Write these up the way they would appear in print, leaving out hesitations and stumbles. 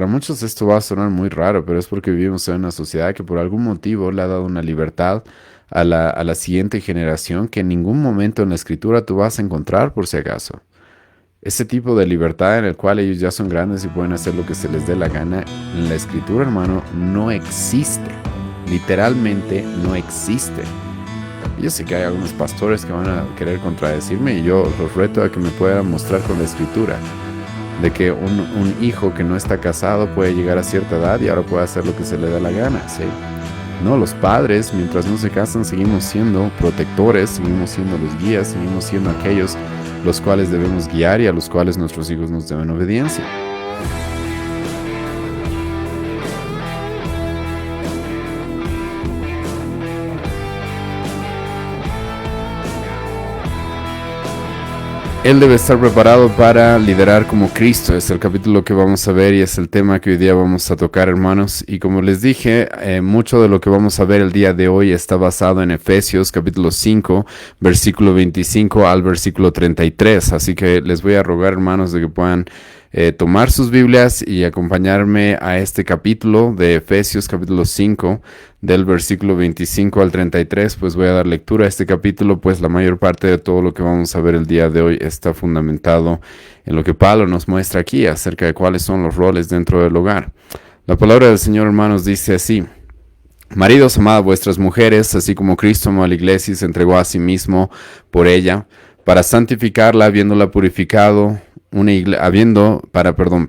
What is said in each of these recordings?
Para muchos esto va a sonar muy raro, pero es porque vivimos en una sociedad que por algún motivo le ha dado una libertad a la siguiente generación que en ningún momento en la escritura tú vas a encontrar por si acaso. Ese tipo de libertad en el cual ellos ya son grandes y pueden hacer lo que se les dé la gana, en la escritura, hermano, no existe. Literalmente no existe. Yo sé que hay algunos pastores que van a querer contradecirme y yo los reto a que me puedan mostrar con la escritura de que un hijo que no está casado puede llegar a cierta edad y ahora puede hacer lo que se le da la gana, ¿sí? No, los padres, mientras no se casan, seguimos siendo protectores, seguimos siendo los guías, seguimos siendo aquellos los cuales debemos guiar y a los cuales nuestros hijos nos deben obediencia. Él debe estar preparado para liderar como Cristo. Es el capítulo que vamos a ver y es el tema que hoy día vamos a tocar, hermanos. Y como les dije, mucho de lo que vamos a ver el día de hoy está basado en Efesios capítulo 5, versículo 25 al versículo 33. Así que les voy a rogar, hermanos, de que puedan tomar sus Biblias y acompañarme a este capítulo de Efesios capítulo 5 del versículo 25 al 33. Pues voy a dar lectura a este capítulo, pues la mayor parte de todo lo que vamos a ver el día de hoy está fundamentado en lo que Pablo nos muestra aquí acerca de cuáles son los roles dentro del hogar. La palabra del Señor, hermanos, dice así: Maridos, amad a vuestras mujeres, así como Cristo amó a la iglesia y se entregó a sí mismo por ella, para santificarla, habiéndola purificado,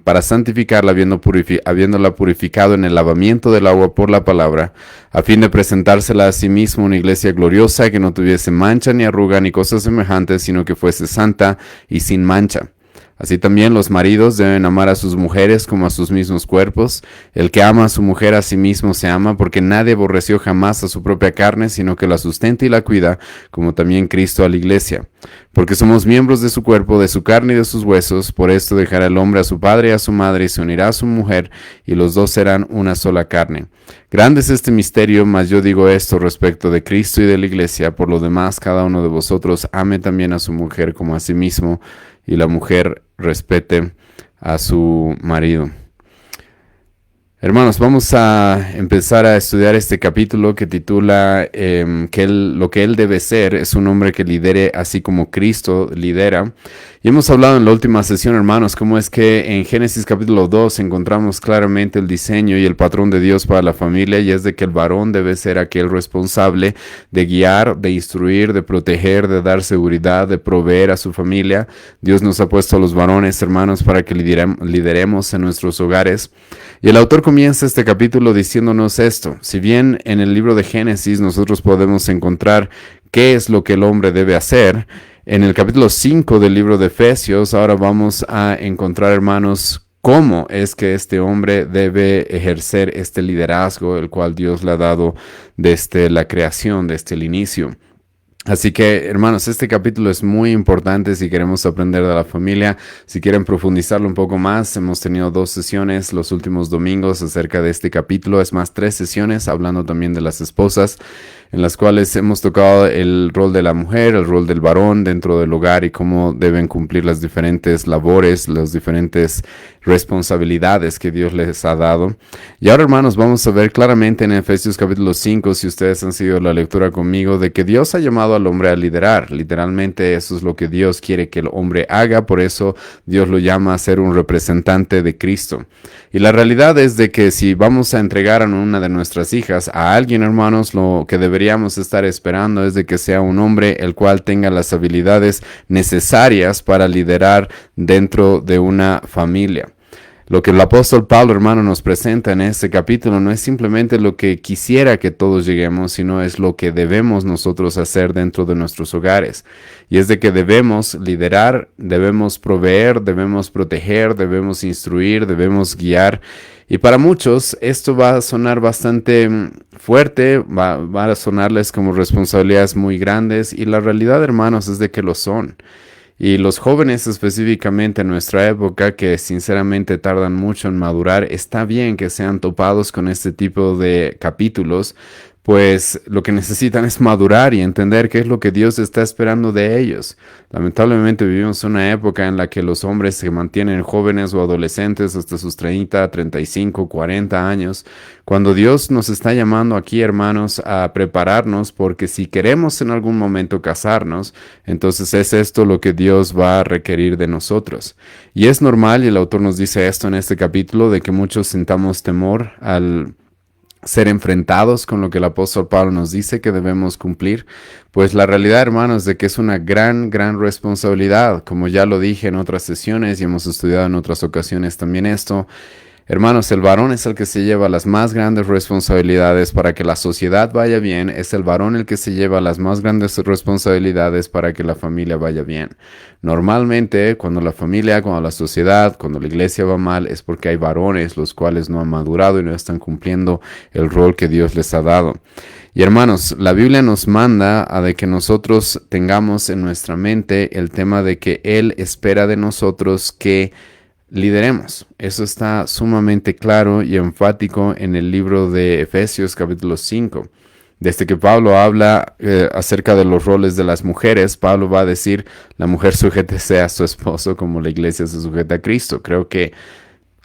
para santificarla, habiéndola purificado en el lavamiento del agua por la palabra, a fin de presentársela a sí mismo una iglesia gloriosa, que no tuviese mancha ni arruga ni cosas semejantes, sino que fuese santa y sin mancha. Así también los maridos deben amar a sus mujeres como a sus mismos cuerpos. El que ama a su mujer a sí mismo se ama, porque nadie aborreció jamás a su propia carne, sino que la sustenta y la cuida, como también Cristo a la iglesia. Porque somos miembros de su cuerpo, de su carne y de sus huesos. Por esto dejará el hombre a su padre y a su madre, y se unirá a su mujer, y los dos serán una sola carne. Grande es este misterio, mas yo digo esto respecto de Cristo y de la iglesia. Por lo demás, cada uno de vosotros ame también a su mujer como a sí mismo, y la mujer respete a su marido. Hermanos, vamos a empezar a estudiar este capítulo que titula lo que él debe ser es un hombre que lidere así como Cristo lidera. Y hemos hablado en la última sesión, hermanos, cómo es que en Génesis capítulo 2 encontramos claramente el diseño y el patrón de Dios para la familia, y es de que el varón debe ser aquel responsable de guiar, de instruir, de proteger, de dar seguridad, de proveer a su familia. Dios nos ha puesto a los varones, hermanos, para que lideremos en nuestros hogares. Y el autor comienza este capítulo diciéndonos esto: si bien en el libro de Génesis nosotros podemos encontrar qué es lo que el hombre debe hacer, en el capítulo 5 del libro de Efesios ahora vamos a encontrar, hermanos, cómo es que este hombre debe ejercer este liderazgo, el cual Dios le ha dado desde la creación, desde el inicio. Así que, hermanos, este capítulo es muy importante si queremos aprender de la familia. Si quieren profundizarlo un poco más, hemos tenido 2 sesiones los últimos domingos acerca de este capítulo. Es más, 3 sesiones hablando también de las esposas, en las cuales hemos tocado el rol de la mujer, el rol del varón dentro del hogar y cómo deben cumplir las diferentes labores, las diferentes responsabilidades que Dios les ha dado. Y ahora, hermanos, vamos a ver claramente en Efesios capítulo 5, si ustedes han seguido la lectura conmigo, de que Dios ha llamado al hombre a liderar. Literalmente eso es lo que Dios quiere que el hombre haga, por eso Dios lo llama a ser un representante de Cristo. Y la realidad es de que si vamos a entregar a una de nuestras hijas a alguien, hermanos, lo que deberíamos estar esperando es de que sea un hombre el cual tenga las habilidades necesarias para liderar dentro de una familia. Lo que el apóstol Pablo, hermano, nos presenta en este capítulo no es simplemente lo que quisiera que todos lleguemos, sino es lo que debemos nosotros hacer dentro de nuestros hogares. Y es de que debemos liderar, debemos proveer, debemos proteger, debemos instruir, debemos guiar. Y para muchos esto va a sonar bastante fuerte, va a sonarles como responsabilidades muy grandes, y la realidad, hermanos, es de que lo son. Y los jóvenes específicamente en nuestra época, que sinceramente tardan mucho en madurar, está bien que sean topados con este tipo de capítulos, pues lo que necesitan es madurar y entender qué es lo que Dios está esperando de ellos. Lamentablemente vivimos una época en la que los hombres se mantienen jóvenes o adolescentes hasta sus 30, 35, 40 años, cuando Dios nos está llamando aquí, hermanos, a prepararnos, porque si queremos en algún momento casarnos, entonces es esto lo que Dios va a requerir de nosotros. Y es normal, y el autor nos dice esto en este capítulo, de que muchos sintamos temor al ser enfrentados con lo que el apóstol Pablo nos dice que debemos cumplir, pues la realidad, hermanos, de que es una gran responsabilidad, como ya lo dije en otras sesiones y hemos estudiado en otras ocasiones también esto. Hermanos, el varón es el que se lleva las más grandes responsabilidades para que la sociedad vaya bien. Es el varón el que se lleva las más grandes responsabilidades para que la familia vaya bien. Normalmente, cuando la familia, cuando la sociedad, cuando la iglesia va mal, es porque hay varones los cuales no han madurado y no están cumpliendo el rol que Dios les ha dado. Y hermanos, la Biblia nos manda a de que nosotros tengamos en nuestra mente el tema de que Él espera de nosotros que lideremos. Eso está sumamente claro y enfático en el libro de Efesios capítulo 5. Desde que Pablo habla acerca de los roles de las mujeres, Pablo va a decir, la mujer sujétese a su esposo como la iglesia se sujeta a Cristo. Creo que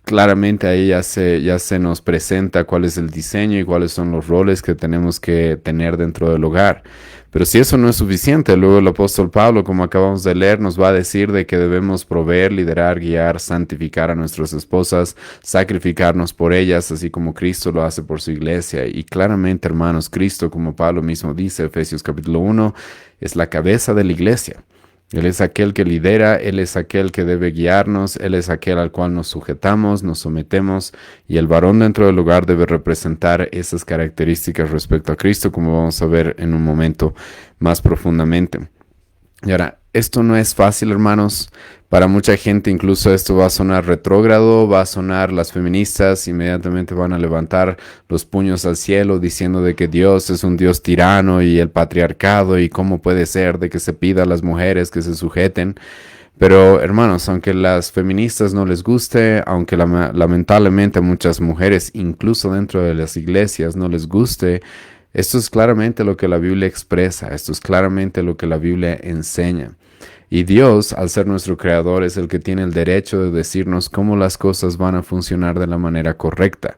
claramente ahí ya se nos presenta cuál es el diseño y cuáles son los roles que tenemos que tener dentro del hogar. Pero si eso no es suficiente, luego el apóstol Pablo, como acabamos de leer, nos va a decir de que debemos proveer, liderar, guiar, santificar a nuestras esposas, sacrificarnos por ellas, así como Cristo lo hace por su iglesia. Y claramente, hermanos, Cristo, como Pablo mismo dice, Efesios capítulo 1, es la cabeza de la iglesia. Él es aquel que lidera, Él es aquel que debe guiarnos, Él es aquel al cual nos sujetamos, nos sometemos, y el varón dentro del hogar debe representar esas características respecto a Cristo, como vamos a ver en un momento más profundamente. Y ahora, esto no es fácil, hermanos. Para mucha gente incluso esto va a sonar retrógrado, va a sonar, las feministas inmediatamente van a levantar los puños al cielo diciendo de que Dios es un Dios tirano y el patriarcado y cómo puede ser de que se pida a las mujeres que se sujeten. Pero hermanos, aunque las feministas no les guste, aunque lamentablemente a muchas mujeres, incluso dentro de las iglesias, no les guste, esto es claramente lo que la Biblia expresa, esto es claramente lo que la Biblia enseña. Y Dios, al ser nuestro creador, es el que tiene el derecho de decirnos cómo las cosas van a funcionar de la manera correcta.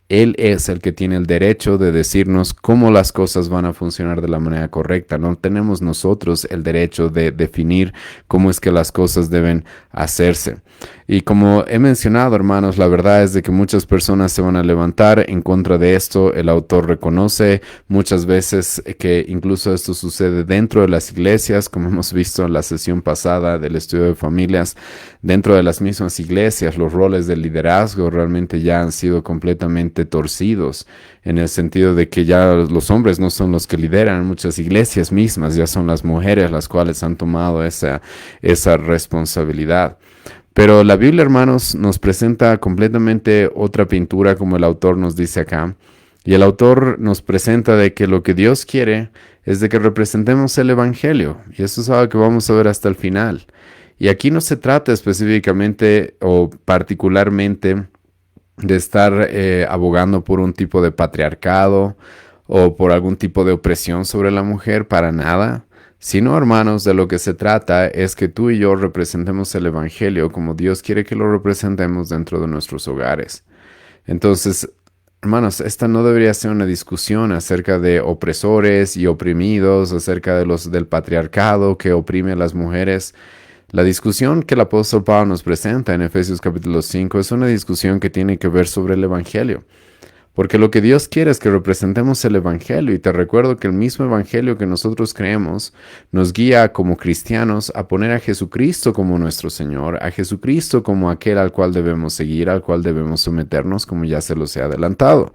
Él es el que tiene el derecho de decirnos cómo las cosas van a funcionar de la manera correcta. No tenemos nosotros el derecho de definir cómo es que las cosas deben hacerse. Y como he mencionado, hermanos, la verdad es de que muchas personas se van a levantar en contra de esto. El autor reconoce muchas veces que incluso esto sucede dentro de las iglesias, como hemos visto en la sesión pasada del estudio de familias. Dentro de las mismas iglesias, los roles de liderazgo realmente ya han sido completamente torcidos, en el sentido de que ya los hombres no son los que lideran muchas iglesias mismas, ya son las mujeres las cuales han tomado esa responsabilidad. Pero la Biblia, hermanos, nos presenta completamente otra pintura, como el autor nos dice acá. Y el autor nos presenta de que lo que Dios quiere es de que representemos el Evangelio. Y eso es algo que vamos a ver hasta el final. Y aquí no se trata específicamente o particularmente de estar abogando por un tipo de patriarcado o por algún tipo de opresión sobre la mujer, para nada. Sino, hermanos, de lo que se trata es que tú y yo representemos el Evangelio como Dios quiere que lo representemos dentro de nuestros hogares. Entonces, hermanos, esta no debería ser una discusión acerca de opresores y oprimidos, acerca de del patriarcado que oprime a las mujeres. La discusión que el apóstol Pablo nos presenta en Efesios capítulo 5 es una discusión que tiene que ver sobre el Evangelio. Porque lo que Dios quiere es que representemos el Evangelio. Y te recuerdo que el mismo Evangelio que nosotros creemos nos guía como cristianos a poner a Jesucristo como nuestro Señor, a Jesucristo como aquel al cual debemos seguir, al cual debemos someternos, como ya se los he adelantado.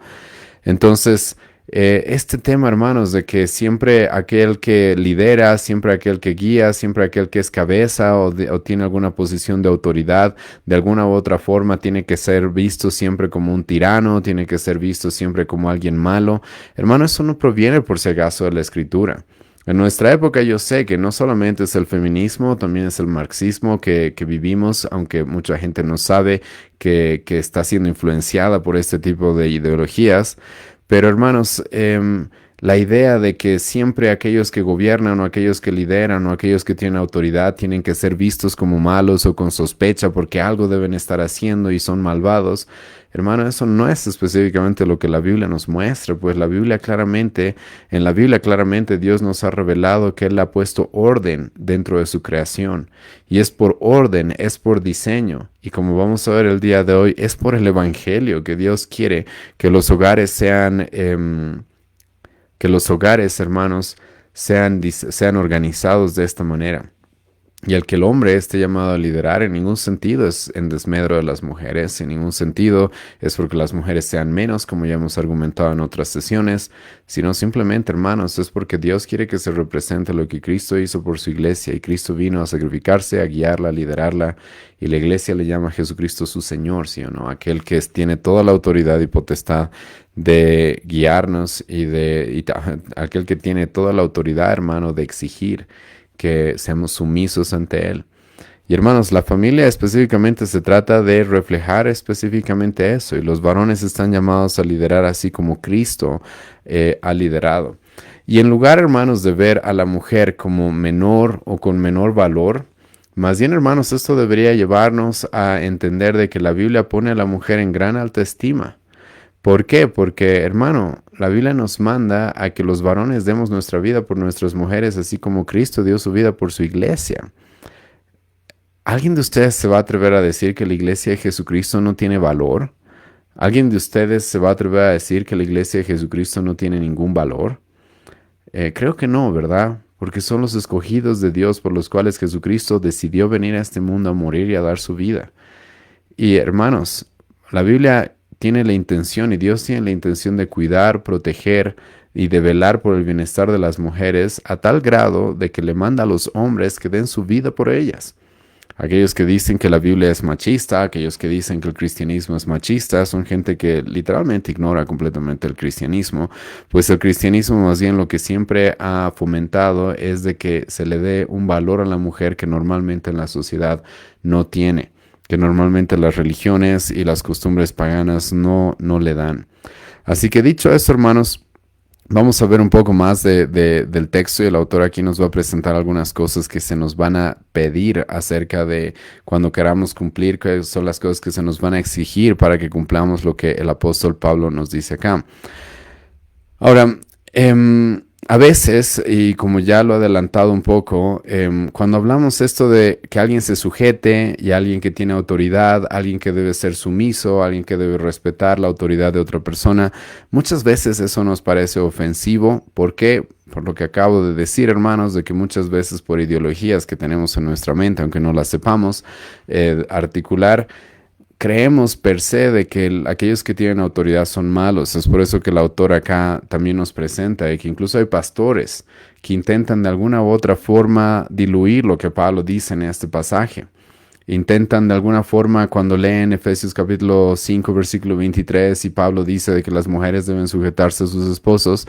Entonces, este tema, hermanos, de que siempre aquel que lidera, siempre aquel que guía, siempre aquel que es cabeza o tiene alguna posición de autoridad, de alguna u otra forma tiene que ser visto siempre como un tirano, tiene que ser visto siempre como alguien malo. Hermano, eso no proviene por si acaso de la Escritura. En nuestra época yo sé que no solamente es el feminismo, también es el marxismo que vivimos, aunque mucha gente no sabe que está siendo influenciada por este tipo de ideologías. Pero hermanos, la idea de que siempre aquellos que gobiernan o aquellos que lideran o aquellos que tienen autoridad tienen que ser vistos como malos o con sospecha porque algo deben estar haciendo y son malvados. Hermano, eso no es específicamente lo que la Biblia nos muestra, pues en la Biblia claramente Dios nos ha revelado que Él ha puesto orden dentro de su creación. Y es por orden, es por diseño. Y como vamos a ver el día de hoy, es por el Evangelio que Dios quiere que los hogares hermanos, sean organizados de esta manera. Y el que el hombre esté llamado a liderar en ningún sentido es en desmedro de las mujeres, en ningún sentido es porque las mujeres sean menos, como ya hemos argumentado en otras sesiones, sino simplemente, hermanos, es porque Dios quiere que se represente lo que Cristo hizo por su iglesia, y Cristo vino a sacrificarse, a guiarla, a liderarla, y la iglesia le llama a Jesucristo su Señor, ¿sí o no? Aquel que tiene toda la autoridad y potestad de guiarnos aquel que tiene toda la autoridad, hermano, de exigir que seamos sumisos ante Él. Y hermanos, la familia específicamente se trata de reflejar específicamente eso, y los varones están llamados a liderar así como Cristo ha liderado. Y en lugar, hermanos, de ver a la mujer como menor o con menor valor, más bien, hermanos, esto debería llevarnos a entender de que la Biblia pone a la mujer en gran alta estima. ¿Por qué? Porque, hermano, la Biblia nos manda a que los varones demos nuestra vida por nuestras mujeres, así como Cristo dio su vida por su iglesia. ¿Alguien de ustedes se va a atrever a decir que la iglesia de Jesucristo no tiene valor? ¿Alguien de ustedes se va a atrever a decir que la iglesia de Jesucristo no tiene ningún valor? Creo que no, ¿verdad? Porque son los escogidos de Dios por los cuales Jesucristo decidió venir a este mundo a morir y a dar su vida. Y, hermanos, la Biblia tiene la intención, y Dios tiene la intención de cuidar, proteger y de velar por el bienestar de las mujeres a tal grado de que le manda a los hombres que den su vida por ellas. Aquellos que dicen que la Biblia es machista, aquellos que dicen que el cristianismo es machista, son gente que literalmente ignora completamente el cristianismo, pues el cristianismo más bien lo que siempre ha fomentado es de que se le dé un valor a la mujer que normalmente en la sociedad no tiene, que normalmente las religiones y las costumbres paganas no le dan. Así que dicho esto, hermanos, vamos a ver un poco más del texto, y el autor aquí nos va a presentar algunas cosas que se nos van a pedir acerca de cuando queramos cumplir, que son las cosas que se nos van a exigir para que cumplamos lo que el apóstol Pablo nos dice acá. Ahora, a veces, y como ya lo he adelantado un poco, cuando hablamos esto de que alguien se sujete y alguien que tiene autoridad, alguien que debe ser sumiso, alguien que debe respetar la autoridad de otra persona, muchas veces eso nos parece ofensivo. ¿Por qué? Por lo que acabo de decir, hermanos, de que muchas veces por ideologías que tenemos en nuestra mente, aunque no las sepamos articular, creemos per se de que aquellos que tienen autoridad son malos. Es por eso que el autor acá también nos presenta y que incluso hay pastores que intentan de alguna u otra forma diluir lo que Pablo dice en este pasaje. Intentan de alguna forma, cuando leen Efesios capítulo 5 versículo 23 y Pablo dice de que las mujeres deben sujetarse a sus esposos,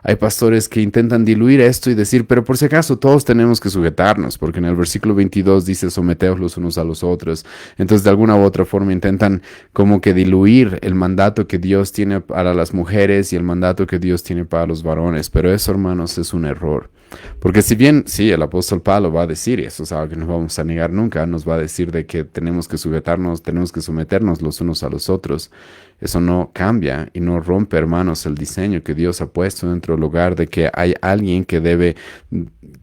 hay pastores que intentan diluir esto y decir, pero por si acaso todos tenemos que sujetarnos, porque en el versículo 22 dice someteos los unos a los otros. Entonces de alguna u otra forma intentan como que diluir el mandato que Dios tiene para las mujeres y el mandato que Dios tiene para los varones. Pero eso, hermanos, es un error. Porque si bien, sí, el apóstol Pablo va a decir, y eso es algo que no vamos a negar nunca, nos va a decir de que tenemos que sujetarnos, tenemos que someternos los unos a los otros. Eso no cambia y no rompe, hermanos, el diseño que Dios ha puesto dentro del hogar de que hay alguien que debe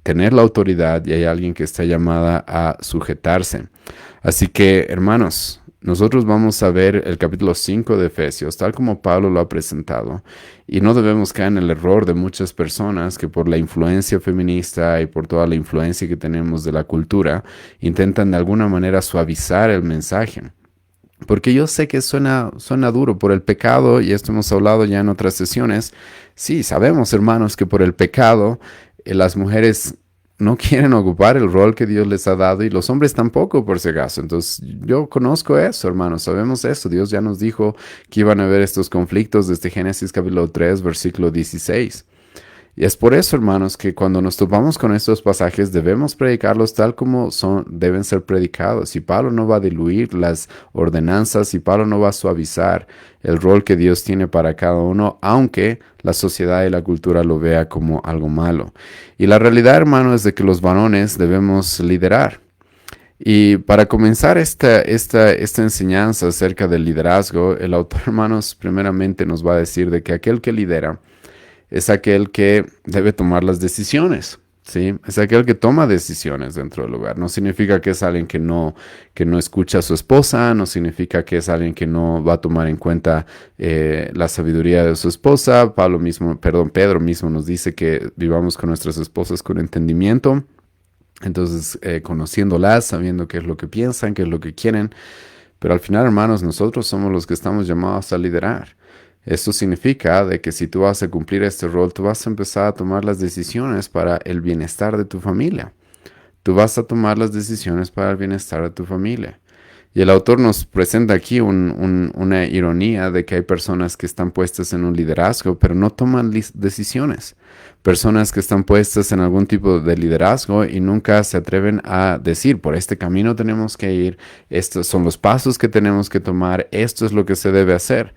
tener la autoridad y hay alguien que está llamada a sujetarse. Así que, hermanos, nosotros vamos a ver el capítulo 5 de Efesios, tal como Pablo lo ha presentado, y no debemos caer en el error de muchas personas que por la influencia feminista y por toda la influencia que tenemos de la cultura, intentan de alguna manera suavizar el mensaje. Porque yo sé que suena duro por el pecado, y esto hemos hablado ya en otras sesiones. Sí, sabemos, hermanos, que por el pecado las mujeres no quieren ocupar el rol que Dios les ha dado, y los hombres tampoco, por si acaso. Entonces, yo conozco eso, hermanos, sabemos eso. Dios ya nos dijo que iban a haber estos conflictos desde Génesis capítulo 3, versículo 16. Y es por eso, hermanos, que cuando nos topamos con estos pasajes debemos predicarlos tal como son, deben ser predicados. Y Pablo no va a diluir las ordenanzas, y Pablo no va a suavizar el rol que Dios tiene para cada uno, aunque la sociedad y la cultura lo vea como algo malo. Y la realidad, hermano, es de que los varones debemos liderar. Y para comenzar esta enseñanza acerca del liderazgo, el autor, hermanos, primeramente nos va a decir de que aquel que lidera es aquel que debe tomar las decisiones, ¿sí? Es aquel que toma decisiones dentro del hogar. No significa que es alguien que no escucha a su esposa, no significa que es alguien que no va a tomar en cuenta la sabiduría de su esposa. Pedro mismo nos dice que vivamos con nuestras esposas con entendimiento. Entonces, conociéndolas, sabiendo qué es lo que piensan, qué es lo que quieren. Pero al final, hermanos, nosotros somos los que estamos llamados a liderar. Esto significa de que si tú vas a cumplir este rol, tú vas a empezar a tomar las decisiones para el bienestar de tu familia. Tú vas a tomar las decisiones para el bienestar de tu familia. Y el autor nos presenta aquí una ironía de que hay personas que están puestas en un liderazgo, pero no toman decisiones. Personas que están puestas en algún tipo de liderazgo y nunca se atreven a decir, por este camino tenemos que ir, estos son los pasos que tenemos que tomar, esto es lo que se debe hacer.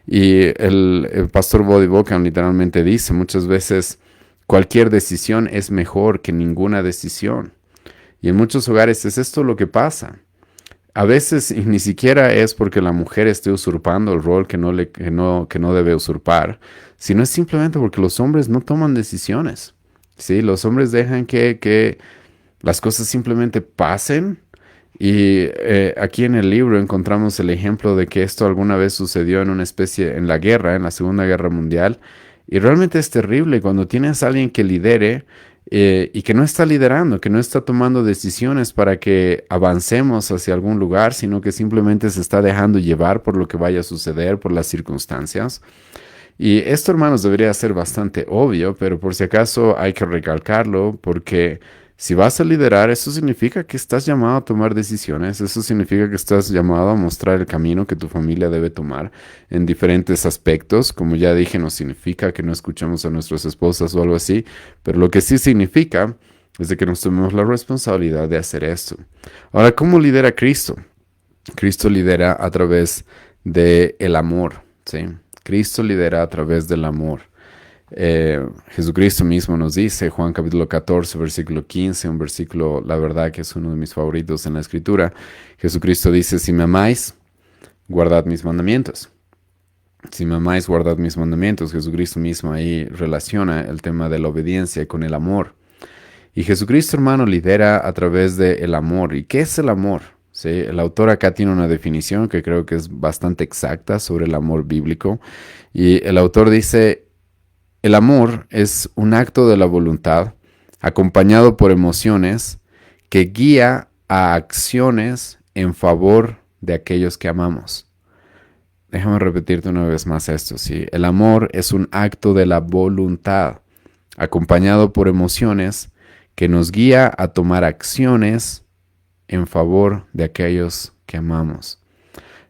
Y el pastor Body Bocan literalmente dice muchas veces, cualquier decisión es mejor que ninguna decisión. Y en muchos hogares es esto lo que pasa. A veces ni siquiera es porque la mujer esté usurpando el rol que no debe usurpar, sino es simplemente porque los hombres no toman decisiones. ¿Sí? Los hombres dejan que las cosas simplemente pasen. Y aquí en el libro encontramos el ejemplo de que esto alguna vez sucedió en en la guerra, en la Segunda Guerra Mundial. Y realmente es terrible cuando tienes a alguien que lidere y que no está liderando, que no está tomando decisiones para que avancemos hacia algún lugar, sino que simplemente se está dejando llevar por lo que vaya a suceder, por las circunstancias. Y esto, hermanos, debería ser bastante obvio, pero por si acaso hay que recalcarlo, porque si vas a liderar, eso significa que estás llamado a tomar decisiones, eso significa que estás llamado a mostrar el camino que tu familia debe tomar en diferentes aspectos. Como ya dije, no significa que no escuchemos a nuestras esposas o algo así, pero lo que sí significa es de que nos tomemos la responsabilidad de hacer esto. Ahora, ¿cómo lidera Cristo? Cristo lidera a través del amor, ¿sí? Cristo lidera a través del amor. Jesucristo mismo nos dice, Juan capítulo 14, versículo 15, un versículo, la verdad que es uno de mis favoritos en la escritura. Jesucristo dice, si me amáis, guardad mis mandamientos. Si me amáis, guardad mis mandamientos. Jesucristo mismo ahí relaciona el tema de la obediencia con el amor. Y Jesucristo, hermano, lidera a través del amor. ¿Y qué es el amor? ¿Sí? El autor acá tiene una definición que creo que es bastante exacta sobre el amor bíblico. Y el autor dice, el amor es un acto de la voluntad acompañado por emociones que guía a acciones en favor de aquellos que amamos. Déjame repetirte una vez más esto, ¿sí? El amor es un acto de la voluntad acompañado por emociones que nos guía a tomar acciones en favor de aquellos que amamos.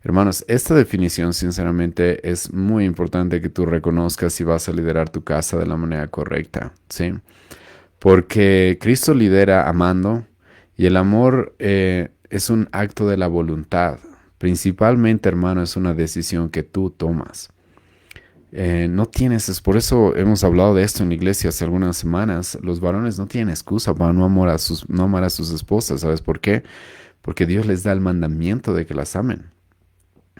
Hermanos, esta definición sinceramente es muy importante que tú reconozcas si vas a liderar tu casa de la manera correcta, ¿sí? Porque Cristo lidera amando y el amor es un acto de la voluntad. Principalmente, hermano, es una decisión que tú tomas. Es por eso hemos hablado de esto en la iglesia hace algunas semanas. Los varones no tienen excusa para no amar a sus esposas. ¿Sabes por qué? Porque Dios les da el mandamiento de que las amen.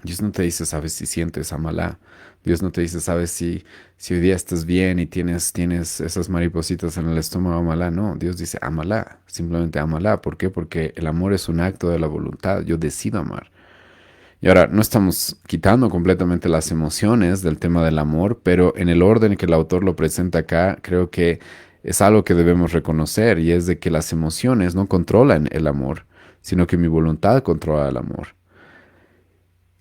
Dios no te dice, sabes, si sientes, ámala. Dios no te dice, sabes, si hoy día estás bien y tienes esas maripositas en el estómago, ámala. No, Dios dice, ámala, simplemente ámala. ¿Por qué? Porque el amor es un acto de la voluntad. Yo decido amar. Y ahora, no estamos quitando completamente las emociones del tema del amor, pero en el orden que el autor lo presenta acá, creo que es algo que debemos reconocer, y es de que las emociones no controlan el amor, sino que mi voluntad controla el amor.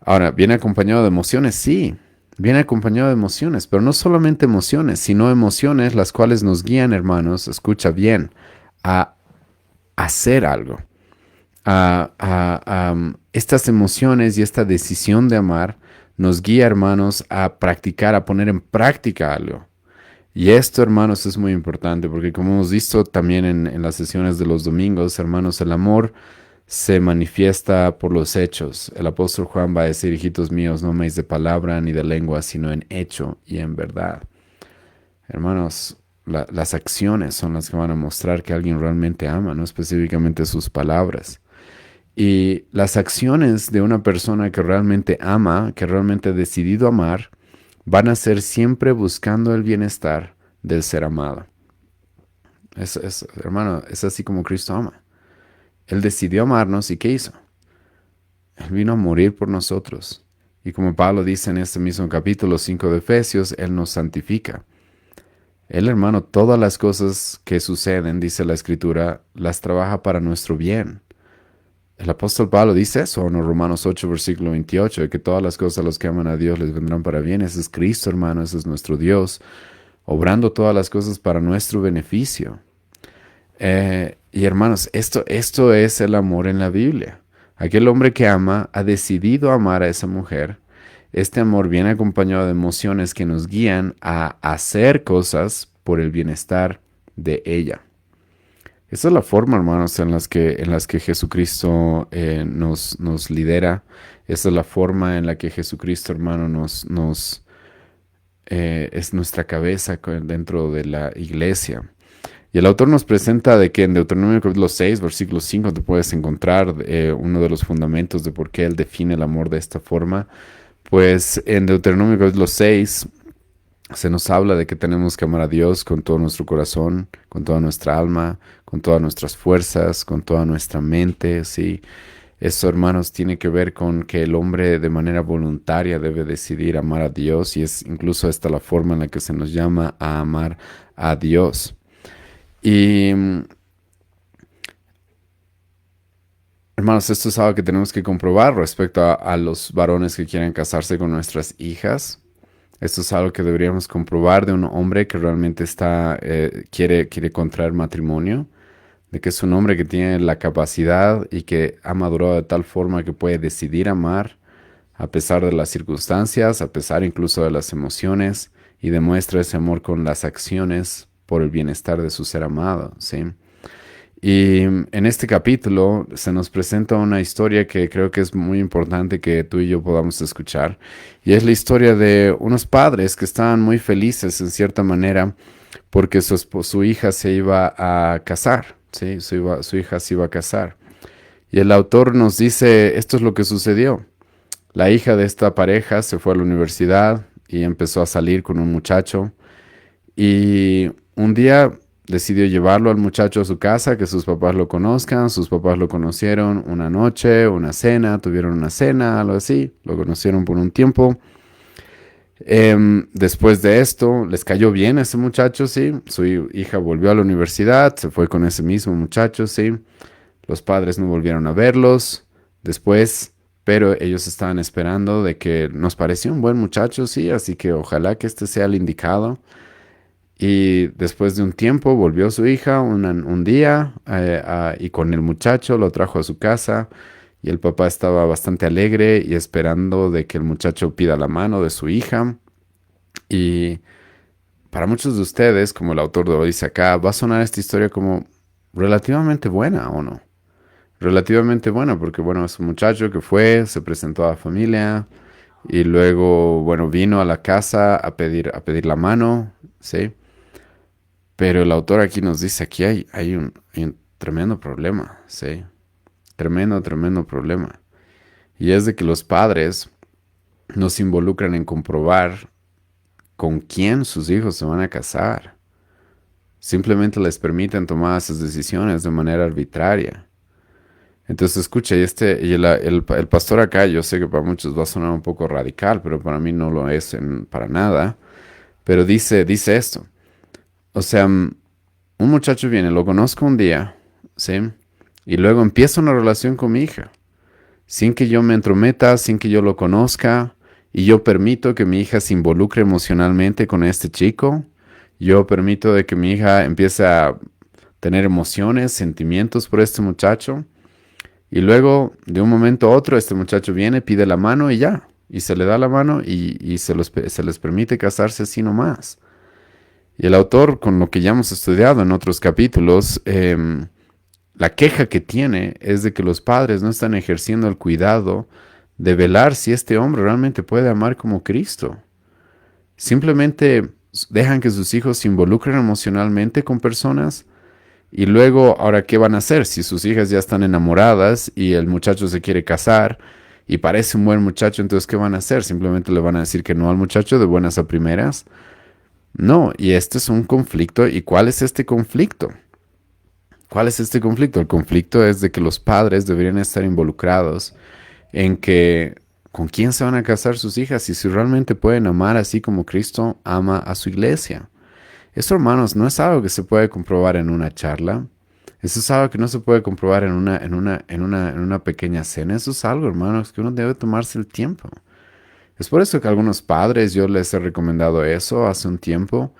Ahora, ¿viene acompañado de emociones? Sí, viene acompañado de emociones, pero no solamente emociones, sino emociones las cuales nos guían, hermanos, escucha bien, a hacer algo. Estas emociones y esta decisión de amar nos guía, hermanos, a practicar, a poner en práctica algo. Y esto, hermanos, es muy importante porque como hemos visto también en las sesiones de los domingos, hermanos, el amor se manifiesta por los hechos. El apóstol Juan va a decir, hijitos míos, no améis de palabra ni de lengua, sino en hecho y en verdad. Hermanos, las acciones son las que van a mostrar que alguien realmente ama, no específicamente sus palabras. Y las acciones de una persona que realmente ama, que realmente ha decidido amar, van a ser siempre buscando el bienestar del ser amado. Hermano, es así como Cristo ama. Él decidió amarnos y ¿qué hizo? Él vino a morir por nosotros. Y como Pablo dice en este mismo capítulo 5 de Efesios, Él nos santifica. Él, hermano, todas las cosas que suceden, dice la Escritura, las trabaja para nuestro bien. El apóstol Pablo dice eso en Romanos 8, versículo 28, de que todas las cosas a los que aman a Dios les vendrán para bien. Ese es Cristo, hermano, ese es nuestro Dios, obrando todas las cosas para nuestro beneficio. Y hermanos, esto es el amor en la Biblia. Aquel hombre que ama ha decidido amar a esa mujer. Este amor viene acompañado de emociones que nos guían a hacer cosas por el bienestar de ella. Esa es la forma, hermanos, en las que Jesucristo nos lidera. Esa es la forma en la que Jesucristo, hermano, es nuestra cabeza dentro de la iglesia. Y el autor nos presenta de que en Deuteronomio capítulo 6, versículo 5, te puedes encontrar uno de los fundamentos de por qué él define el amor de esta forma. Pues en Deuteronomio capítulo 6 se nos habla de que tenemos que amar a Dios con todo nuestro corazón, con toda nuestra alma, con todas nuestras fuerzas, con toda nuestra mente, ¿sí? Eso, hermanos, tiene que ver con que el hombre de manera voluntaria debe decidir amar a Dios y es incluso esta la forma en la que se nos llama a amar a Dios. Y hermanos, esto es algo que tenemos que comprobar respecto a los varones que quieren casarse con nuestras hijas. Esto es algo que deberíamos comprobar de un hombre que realmente quiere contraer matrimonio, de que es un hombre que tiene la capacidad y que ha madurado de tal forma que puede decidir amar a pesar de las circunstancias, a pesar incluso de las emociones, y demuestra ese amor con las acciones por el bienestar de su ser amado, ¿sí? Y en este capítulo se nos presenta una historia que creo que es muy importante que tú y yo podamos escuchar. Y es la historia de unos padres que estaban muy felices en cierta manera porque su hija se iba a casar, ¿sí? Su hija se iba a casar. Y el autor nos dice, esto es lo que sucedió. La hija de esta pareja se fue a la universidad y empezó a salir con un muchacho. Y un día decidió llevarlo al muchacho a su casa, que sus papás lo conozcan. Sus papás lo conocieron una noche, una cena, tuvieron una cena, algo así. Lo conocieron por un tiempo. Después de esto, les cayó bien a ese muchacho, sí. Su hija volvió a la universidad, se fue con ese mismo muchacho, sí. Los padres no volvieron a verlos después, pero ellos estaban esperando de que nos pareció un buen muchacho, sí. Así que ojalá que este sea el indicado. Y después de un tiempo volvió su hija un día y con el muchacho lo trajo a su casa y el papá estaba bastante alegre y esperando de que el muchacho pida la mano de su hija. Y para muchos de ustedes, como el autor lo dice acá, va a sonar esta historia como relativamente buena, ¿o no? Relativamente buena porque, bueno, es un muchacho que fue, se presentó a la familia y luego, bueno, vino a la casa a pedir la mano, ¿sí? Pero el autor aquí nos dice, aquí hay un tremendo problema, ¿sí? Tremendo problema. Y es de que los padres nos involucran en comprobar con quién sus hijos se van a casar. Simplemente les permiten tomar esas decisiones de manera arbitraria. Entonces, escucha, el pastor acá, yo sé que para muchos va a sonar un poco radical, pero para mí no lo es para nada. Pero dice esto. O sea, un muchacho viene, lo conozco un día, ¿sí? Y luego empieza una relación con mi hija, sin que yo me entrometa, sin que yo lo conozca, y yo permito que mi hija se involucre emocionalmente con este chico. Yo permito de que mi hija empiece a tener emociones, sentimientos por este muchacho. Y luego, de un momento a otro, este muchacho viene, pide la mano y ya. Y se le da la mano y se les permite casarse así nomás. Y el autor, con lo que ya hemos estudiado en otros capítulos, la queja que tiene es de que los padres no están ejerciendo el cuidado de velar si este hombre realmente puede amar como Cristo. Simplemente dejan que sus hijos se involucren emocionalmente con personas y luego, ahora, ¿qué van a hacer? Si sus hijas ya están enamoradas y el muchacho se quiere casar y parece un buen muchacho, entonces, ¿qué van a hacer? Simplemente le van a decir que no al muchacho de buenas a primeras. No, y este es un conflicto. ¿Y cuál es este conflicto? ¿Cuál es este conflicto? El conflicto es de que los padres deberían estar involucrados en que con quién se van a casar sus hijas y si realmente pueden amar así como Cristo ama a su iglesia. Esto, hermanos, no es algo que se puede comprobar en una charla. Eso es algo que no se puede comprobar en una pequeña cena. Eso es algo, hermanos, que uno debe tomarse el tiempo. Es por eso que a algunos padres yo les he recomendado eso hace un tiempo.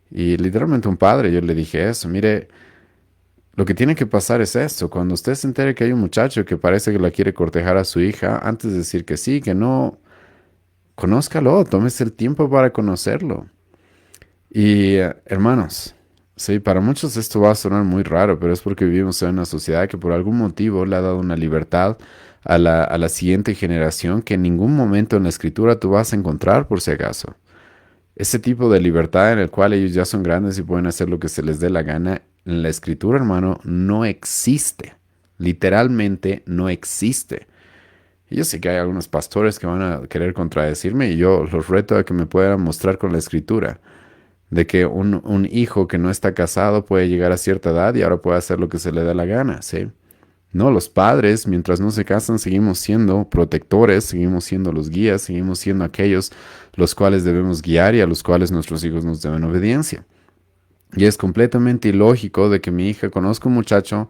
Y literalmente un padre, yo le dije eso. Mire, lo que tiene que pasar es esto. Cuando usted se entere que hay un muchacho que parece que la quiere cortejar a su hija, antes de decir que sí, que no, conózcalo, tómese el tiempo para conocerlo. Y hermanos, sí, para muchos esto va a sonar muy raro, pero es porque vivimos en una sociedad que por algún motivo le ha dado una libertad a la siguiente generación que en ningún momento en la escritura tú vas a encontrar por si acaso. Ese tipo de libertad en el cual ellos ya son grandes y pueden hacer lo que se les dé la gana, en la escritura, hermano, no existe. Literalmente no existe. Y yo sé que hay algunos pastores que van a querer contradecirme y yo los reto a que me puedan mostrar con la escritura de que un hijo que no está casado puede llegar a cierta edad y ahora puede hacer lo que se le da la gana, ¿sí? No, los padres, mientras no se casan, seguimos siendo protectores, seguimos siendo los guías, seguimos siendo aquellos los cuales debemos guiar y a los cuales nuestros hijos nos deben obediencia. Y es completamente ilógico de que mi hija conozca un muchacho,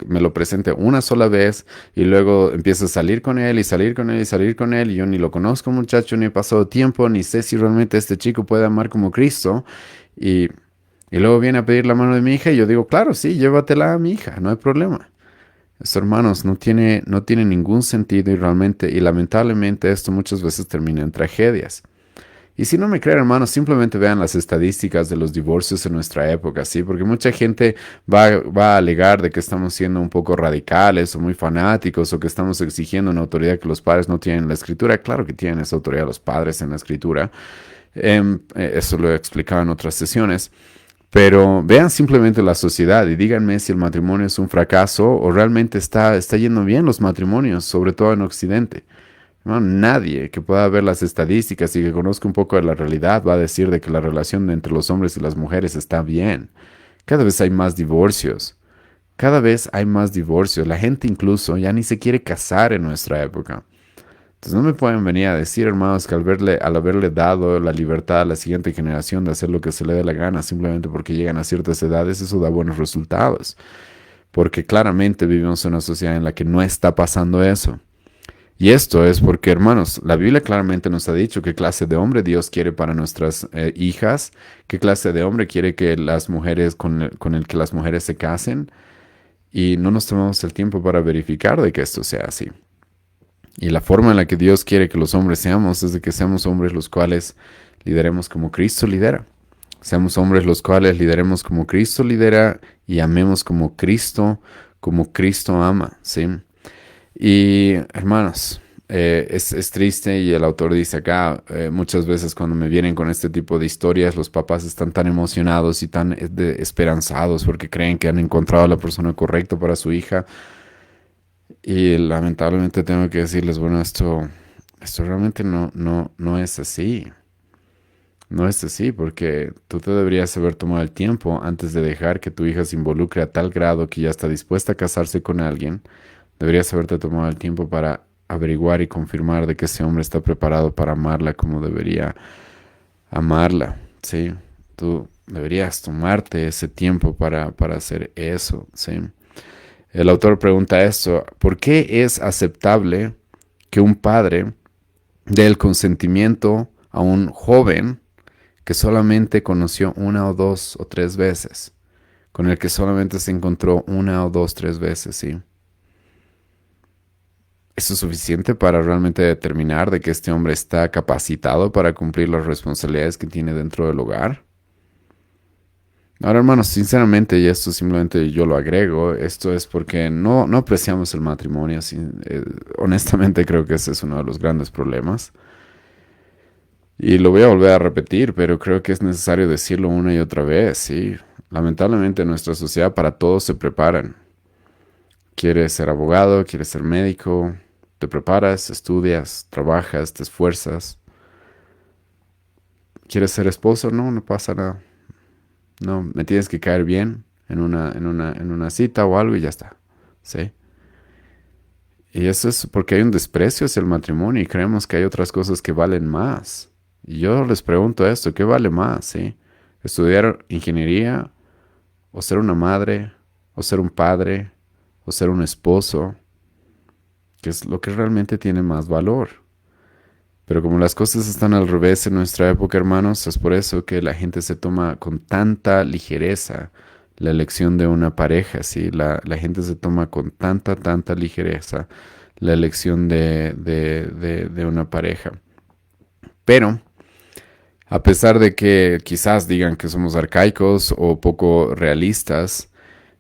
me lo presente una sola vez y luego empiece a salir con él y salir con él y salir con él y yo ni lo conozco muchacho, ni he pasado tiempo, ni sé si realmente este chico puede amar como Cristo y, y luego viene a pedir la mano de mi hija y yo digo, claro, sí, llévatela a mi hija, no hay problema. Esto, hermanos, no tiene ningún sentido y realmente y lamentablemente esto muchas veces termina en tragedias. Y si no me creen, hermanos, simplemente vean las estadísticas de los divorcios en nuestra época, ¿sí? Porque mucha gente va a alegar de que estamos siendo un poco radicales o muy fanáticos o que estamos exigiendo una autoridad que los padres no tienen en la escritura. Claro que tienen esa autoridad los padres en la escritura. Eso lo he explicado en otras sesiones. Pero vean simplemente la sociedad y díganme si el matrimonio es un fracaso o realmente está yendo bien los matrimonios, sobre todo en Occidente. No, nadie que pueda ver las estadísticas y que conozca un poco de la realidad va a decir de que la relación entre los hombres y las mujeres está bien. Cada vez hay más divorcios. Cada vez hay más divorcios. La gente incluso ya ni se quiere casar en nuestra época. Entonces no me pueden venir a decir, hermanos, que al haberle dado la libertad a la siguiente generación de hacer lo que se le dé la gana, simplemente porque llegan a ciertas edades, eso da buenos resultados. Porque claramente vivimos en una sociedad en la que no está pasando eso. Y esto es porque, hermanos, la Biblia claramente nos ha dicho qué clase de hombre Dios quiere para nuestras hijas, qué clase de hombre quiere que las mujeres, con el que las mujeres se casen, y no nos tomamos el tiempo para verificar de que esto sea así. Y la forma en la que Dios quiere que los hombres seamos es de que seamos hombres los cuales lideremos como Cristo lidera. Seamos hombres los cuales lideremos como Cristo lidera y amemos como Cristo ama, ¿sí? Y hermanos, es triste y el autor dice acá, muchas veces cuando me vienen con este tipo de historias, los papás están tan emocionados y tan esperanzados porque creen que han encontrado a la persona correcta para su hija. Y lamentablemente tengo que decirles, bueno, esto realmente no es así. No es así porque tú te deberías haber tomado el tiempo antes de dejar que tu hija se involucre a tal grado que ya está dispuesta a casarse con alguien. Deberías haberte tomado el tiempo para averiguar y confirmar de que ese hombre está preparado para amarla como debería amarla, ¿sí? Tú deberías tomarte ese tiempo para hacer eso, ¿sí? El autor pregunta esto, ¿por qué es aceptable que un padre dé el consentimiento a un joven que solamente conoció una o dos o tres veces, con el que solamente se encontró una o dos, tres veces, ¿sí? ¿Eso es suficiente para realmente determinar de que este hombre está capacitado para cumplir las responsabilidades que tiene dentro del hogar? Ahora, hermanos, sinceramente, y esto simplemente yo lo agrego, esto es porque no apreciamos el matrimonio. Honestamente, creo que ese es uno de los grandes problemas. Y lo voy a volver a repetir, pero creo que es necesario decirlo una y otra vez, sí. Lamentablemente en nuestra sociedad para todos se preparan. Quieres ser abogado, quieres ser médico, te preparas, estudias, trabajas, te esfuerzas. ¿Quieres ser esposo? No, no pasa nada. No, me tienes que caer bien en una cita o algo y ya está. ¿Sí? Y eso es porque hay un desprecio hacia el matrimonio y creemos que hay otras cosas que valen más. Y yo les pregunto esto, ¿qué vale más? ¿Sí? ¿Estudiar ingeniería o ser una madre o ser un padre o ser un esposo? ¿Qué es lo que realmente tiene más valor? Pero como las cosas están al revés en nuestra época, hermanos, es por eso que la gente se toma con tanta ligereza la elección de una pareja, ¿sí? La gente se toma con tanta ligereza la elección de una pareja. Pero, a pesar de que quizás digan que somos arcaicos o poco realistas,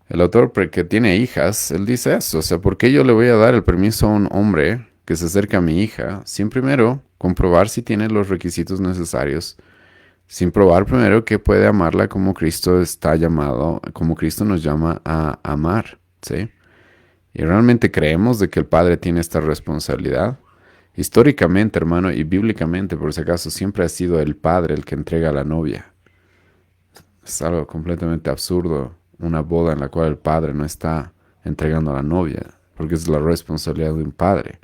el autor que tiene hijas, él dice eso, o sea, ¿por qué yo le voy a dar el permiso a un hombre que se acerca a mi hija sin primero comprobar si tiene los requisitos necesarios, sin probar primero que puede amarla como Cristo está llamado, como Cristo nos llama a amar, ¿sí? Y realmente creemos de que el padre tiene esta responsabilidad. Históricamente, hermano, y bíblicamente, por si acaso, siempre ha sido el padre el que entrega a la novia. Es algo completamente absurdo, una boda en la cual el padre no está entregando a la novia, porque es la responsabilidad de un padre.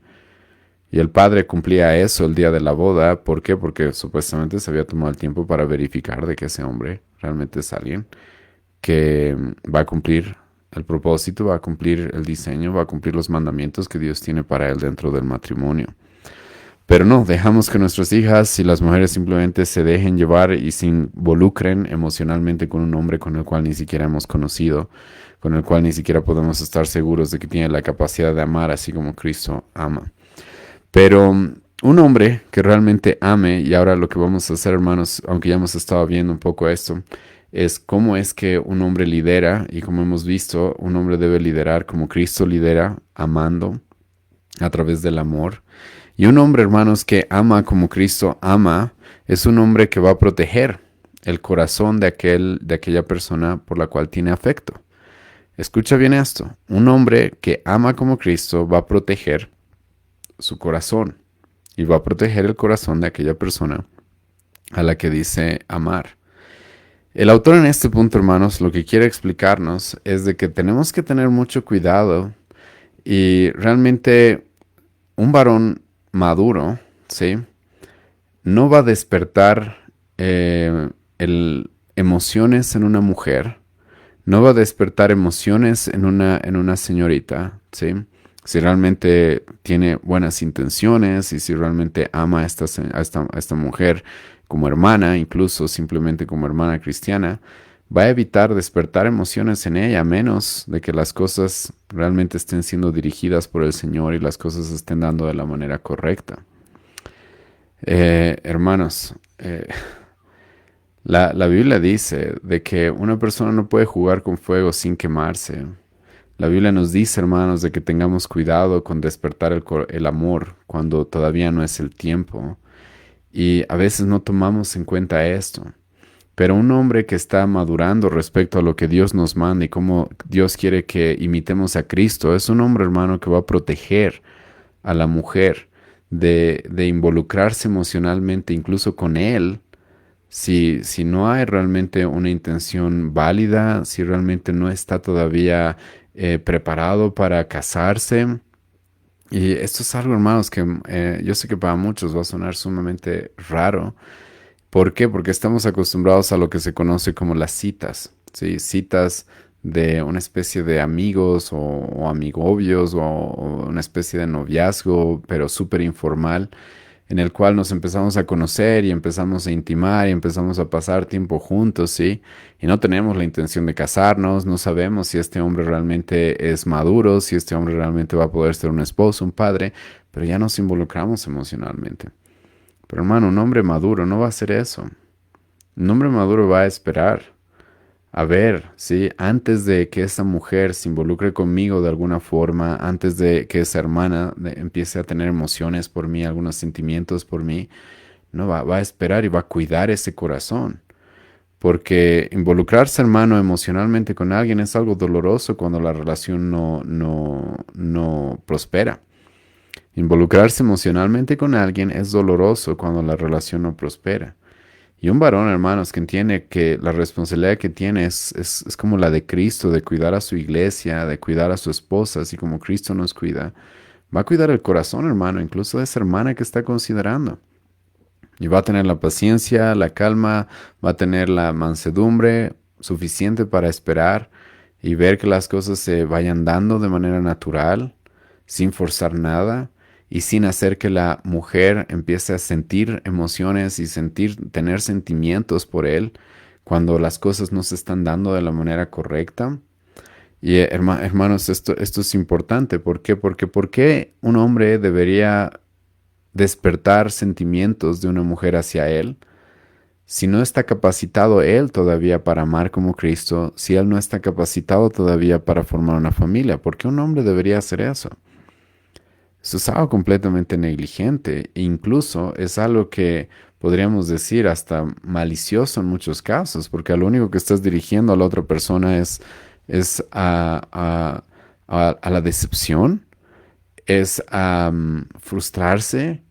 Y el padre cumplía eso el día de la boda. ¿Por qué? Porque supuestamente se había tomado el tiempo para verificar de que ese hombre realmente es alguien que va a cumplir el propósito, va a cumplir el diseño, va a cumplir los mandamientos que Dios tiene para él dentro del matrimonio. Pero no, dejamos que nuestras hijas y las mujeres simplemente se dejen llevar y se involucren emocionalmente con un hombre con el cual ni siquiera hemos conocido, con el cual ni siquiera podemos estar seguros de que tiene la capacidad de amar así como Cristo ama. Pero un hombre que realmente ame, y ahora lo que vamos a hacer, hermanos, aunque ya hemos estado viendo un poco esto, es cómo es que un hombre lidera, y como hemos visto, un hombre debe liderar como Cristo lidera, amando a través del amor. Y un hombre, hermanos, que ama como Cristo ama, es un hombre que va a proteger el corazón de aquella persona por la cual tiene afecto. Escucha bien esto, un hombre que ama como Cristo va a proteger su corazón y va a proteger el corazón de aquella persona a la que dice amar. El autor en este punto, hermanos, lo que quiere explicarnos es de que tenemos que tener mucho cuidado y realmente un varón maduro, ¿sí? No va a despertar emociones en una mujer, no va a despertar emociones en una señorita, ¿sí? Si realmente tiene buenas intenciones y si realmente ama a esta mujer como hermana, incluso simplemente como hermana cristiana, va a evitar despertar emociones en ella, a menos de que las cosas realmente estén siendo dirigidas por el Señor y las cosas se estén dando de la manera correcta. Hermanos, la Biblia dice de que una persona no puede jugar con fuego sin quemarse. La Biblia nos dice, hermanos, de que tengamos cuidado con despertar el amor cuando todavía no es el tiempo. Y a veces no tomamos en cuenta esto. Pero un hombre que está madurando respecto a lo que Dios nos manda y cómo Dios quiere que imitemos a Cristo, es un hombre, hermano, que va a proteger a la mujer de involucrarse emocionalmente incluso con él. Si no hay realmente una intención válida, si realmente no está todavía preparado para casarse. Y esto es algo, hermanos, que yo sé que para muchos va a sonar sumamente raro. ¿Por qué? Porque estamos acostumbrados a lo que se conoce como las citas, ¿sí? Citas de una especie de amigos o amigobios o una especie de noviazgo, pero súper informal, en el cual nos empezamos a conocer y empezamos a intimar y empezamos a pasar tiempo juntos, ¿sí? Y no tenemos la intención de casarnos, no sabemos si este hombre realmente es maduro, si este hombre realmente va a poder ser un esposo, un padre, pero ya nos involucramos emocionalmente. Pero hermano, un hombre maduro no va a hacer eso. Un hombre maduro va a esperar a ver, ¿sí? Antes de que esa mujer se involucre conmigo de alguna forma, antes de que esa hermana empiece a tener emociones por mí, algunos sentimientos por mí, no va a esperar y va a cuidar ese corazón. Porque involucrarse, hermano, emocionalmente con alguien es algo doloroso cuando la relación no prospera. Involucrarse emocionalmente con alguien es doloroso cuando la relación no prospera. Y un varón, hermanos, que entiende que la responsabilidad que tiene es como la de Cristo, de cuidar a su iglesia, de cuidar a su esposa, así como Cristo nos cuida, va a cuidar el corazón, hermano, incluso de esa hermana que está considerando. Y va a tener la paciencia, la calma, va a tener la mansedumbre suficiente para esperar y ver que las cosas se vayan dando de manera natural, sin forzar nada y sin hacer que la mujer empiece a sentir emociones y tener sentimientos por él cuando las cosas no se están dando de la manera correcta. Y hermanos, esto es importante. ¿Por qué? Porque ¿por qué un hombre debería despertar sentimientos de una mujer hacia él si no está capacitado él todavía para amar como Cristo, si él no está capacitado todavía para formar una familia? ¿Por qué un hombre debería hacer eso? Eso es algo completamente negligente e incluso es algo que podríamos decir hasta malicioso en muchos casos, porque lo único que estás dirigiendo a la otra persona es a la decepción, es a frustrarse,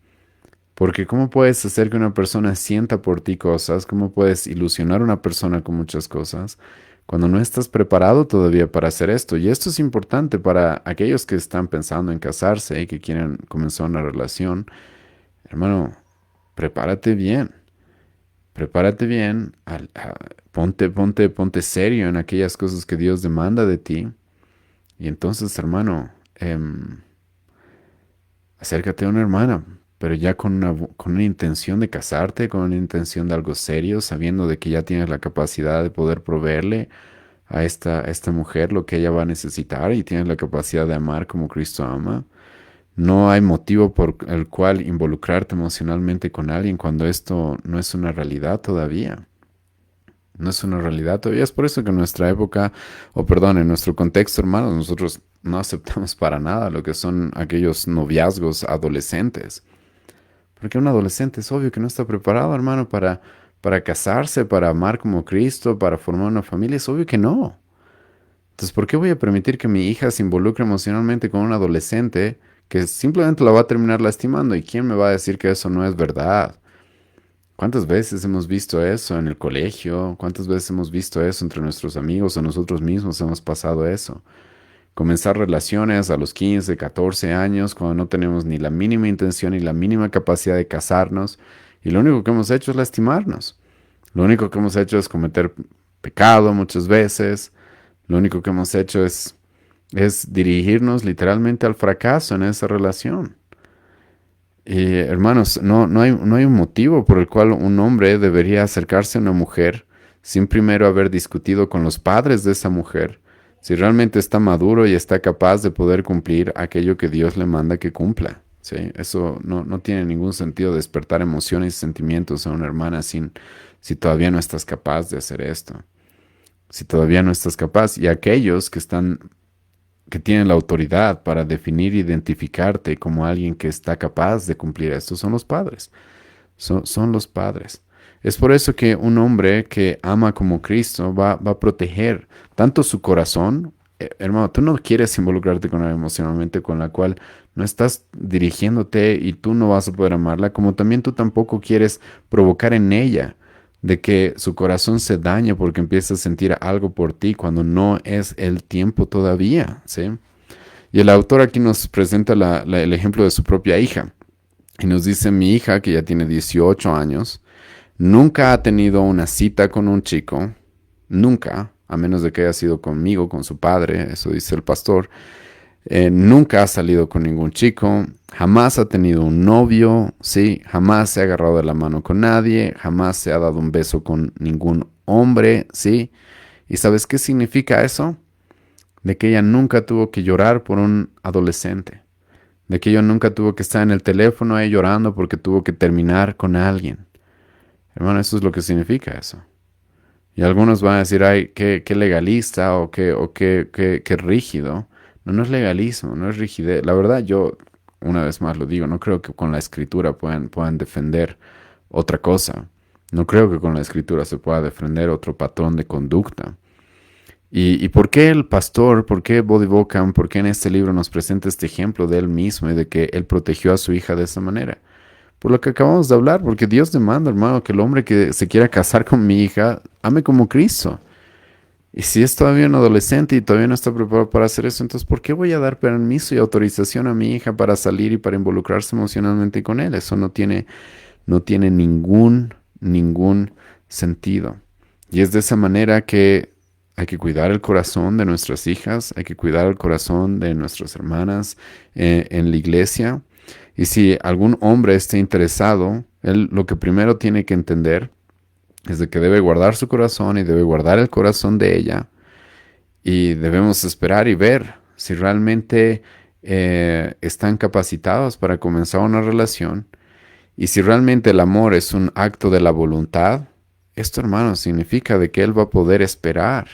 porque ¿cómo puedes hacer que una persona sienta por ti cosas? ¿Cómo puedes ilusionar a una persona con muchas cosas cuando no estás preparado todavía para hacer esto? Y esto es importante para aquellos que están pensando en casarse y que quieren comenzar una relación. Hermano, prepárate bien. Prepárate bien. Ponte serio en aquellas cosas que Dios demanda de ti. Y entonces, hermano, acércate a una hermana, pero ya con una intención de casarte, con una intención de algo serio, sabiendo de que ya tienes la capacidad de poder proveerle a esta mujer lo que ella va a necesitar y tienes la capacidad de amar como Cristo ama. No hay motivo por el cual involucrarte emocionalmente con alguien cuando esto no es una realidad todavía. No es una realidad todavía. Es por eso que en nuestra época, o perdón, en nuestro contexto, hermanos, nosotros no aceptamos para nada lo que son aquellos noviazgos adolescentes. Porque un adolescente es obvio que no está preparado, hermano, para casarse, para amar como Cristo, para formar una familia. Es obvio que no. Entonces, ¿por qué voy a permitir que mi hija se involucre emocionalmente con un adolescente que simplemente la va a terminar lastimando? ¿Y quién me va a decir que eso no es verdad? ¿Cuántas veces hemos visto eso en el colegio? ¿Cuántas veces hemos visto eso entre nuestros amigos o nosotros mismos hemos pasado eso? Comenzar relaciones a los 15, 14 años cuando no tenemos ni la mínima intención ni la mínima capacidad de casarnos y lo único que hemos hecho es lastimarnos. Lo único que hemos hecho es cometer pecado muchas veces. Lo único que hemos hecho es dirigirnos literalmente al fracaso en esa relación. Y hermanos, no hay un motivo por el cual un hombre debería acercarse a una mujer sin primero haber discutido con los padres de esa mujer si realmente está maduro y está capaz de poder cumplir aquello que Dios le manda que cumpla. ¿Sí? Eso no tiene ningún sentido despertar emociones y sentimientos a una hermana si todavía no estás capaz de hacer esto. Si todavía no estás capaz. Y aquellos que tienen la autoridad para definir e identificarte como alguien que está capaz de cumplir esto son los padres. Son los padres. Es por eso que un hombre que ama como Cristo va a proteger tanto su corazón. Hermano, tú no quieres involucrarte con ella emocionalmente con la cual no estás dirigiéndote y tú no vas a poder amarla, como también tú tampoco quieres provocar en ella de que su corazón se dañe porque empieza a sentir algo por ti cuando no es el tiempo todavía, ¿sí? Y el autor aquí nos presenta el ejemplo de su propia hija. Y nos dice, mi hija, que ya tiene 18 años, nunca ha tenido una cita con un chico, nunca, a menos de que haya sido conmigo, con su padre, eso dice el pastor. Nunca ha salido con ningún chico, jamás ha tenido un novio, sí, jamás se ha agarrado de la mano con nadie, jamás se ha dado un beso con ningún hombre, sí. ¿Y sabes qué significa eso? De que ella nunca tuvo que llorar por un adolescente, de que ella nunca tuvo que estar en el teléfono ahí llorando porque tuvo que terminar con alguien. Hermano, eso es lo que significa eso. Y algunos van a decir, ay, qué legalista o qué rígido. No, no es legalismo, no es rigidez. La verdad, yo, una vez más lo digo, no creo que con la escritura puedan defender otra cosa. No creo que con la escritura se pueda defender otro patrón de conducta. ¿Y por qué el pastor, por qué Body Bocam, por qué en este libro nos presenta este ejemplo de él mismo y de que él protegió a su hija de esa manera? Por lo que acabamos de hablar, porque Dios demanda, hermano, que el hombre que se quiera casar con mi hija ame como Cristo. Y si es todavía un adolescente y todavía no está preparado para hacer eso, entonces ¿por qué voy a dar permiso y autorización a mi hija para salir y para involucrarse emocionalmente con él? Eso no tiene ningún sentido. Y es de esa manera que hay que cuidar el corazón de nuestras hijas, hay que cuidar el corazón de nuestras hermanas en la iglesia. Y si algún hombre esté interesado, él lo que primero tiene que entender es de que debe guardar su corazón y debe guardar el corazón de ella. Y debemos esperar y ver si realmente están capacitados para comenzar una relación. Y si realmente el amor es un acto de la voluntad, esto, hermanos, significa de que él va a poder esperar.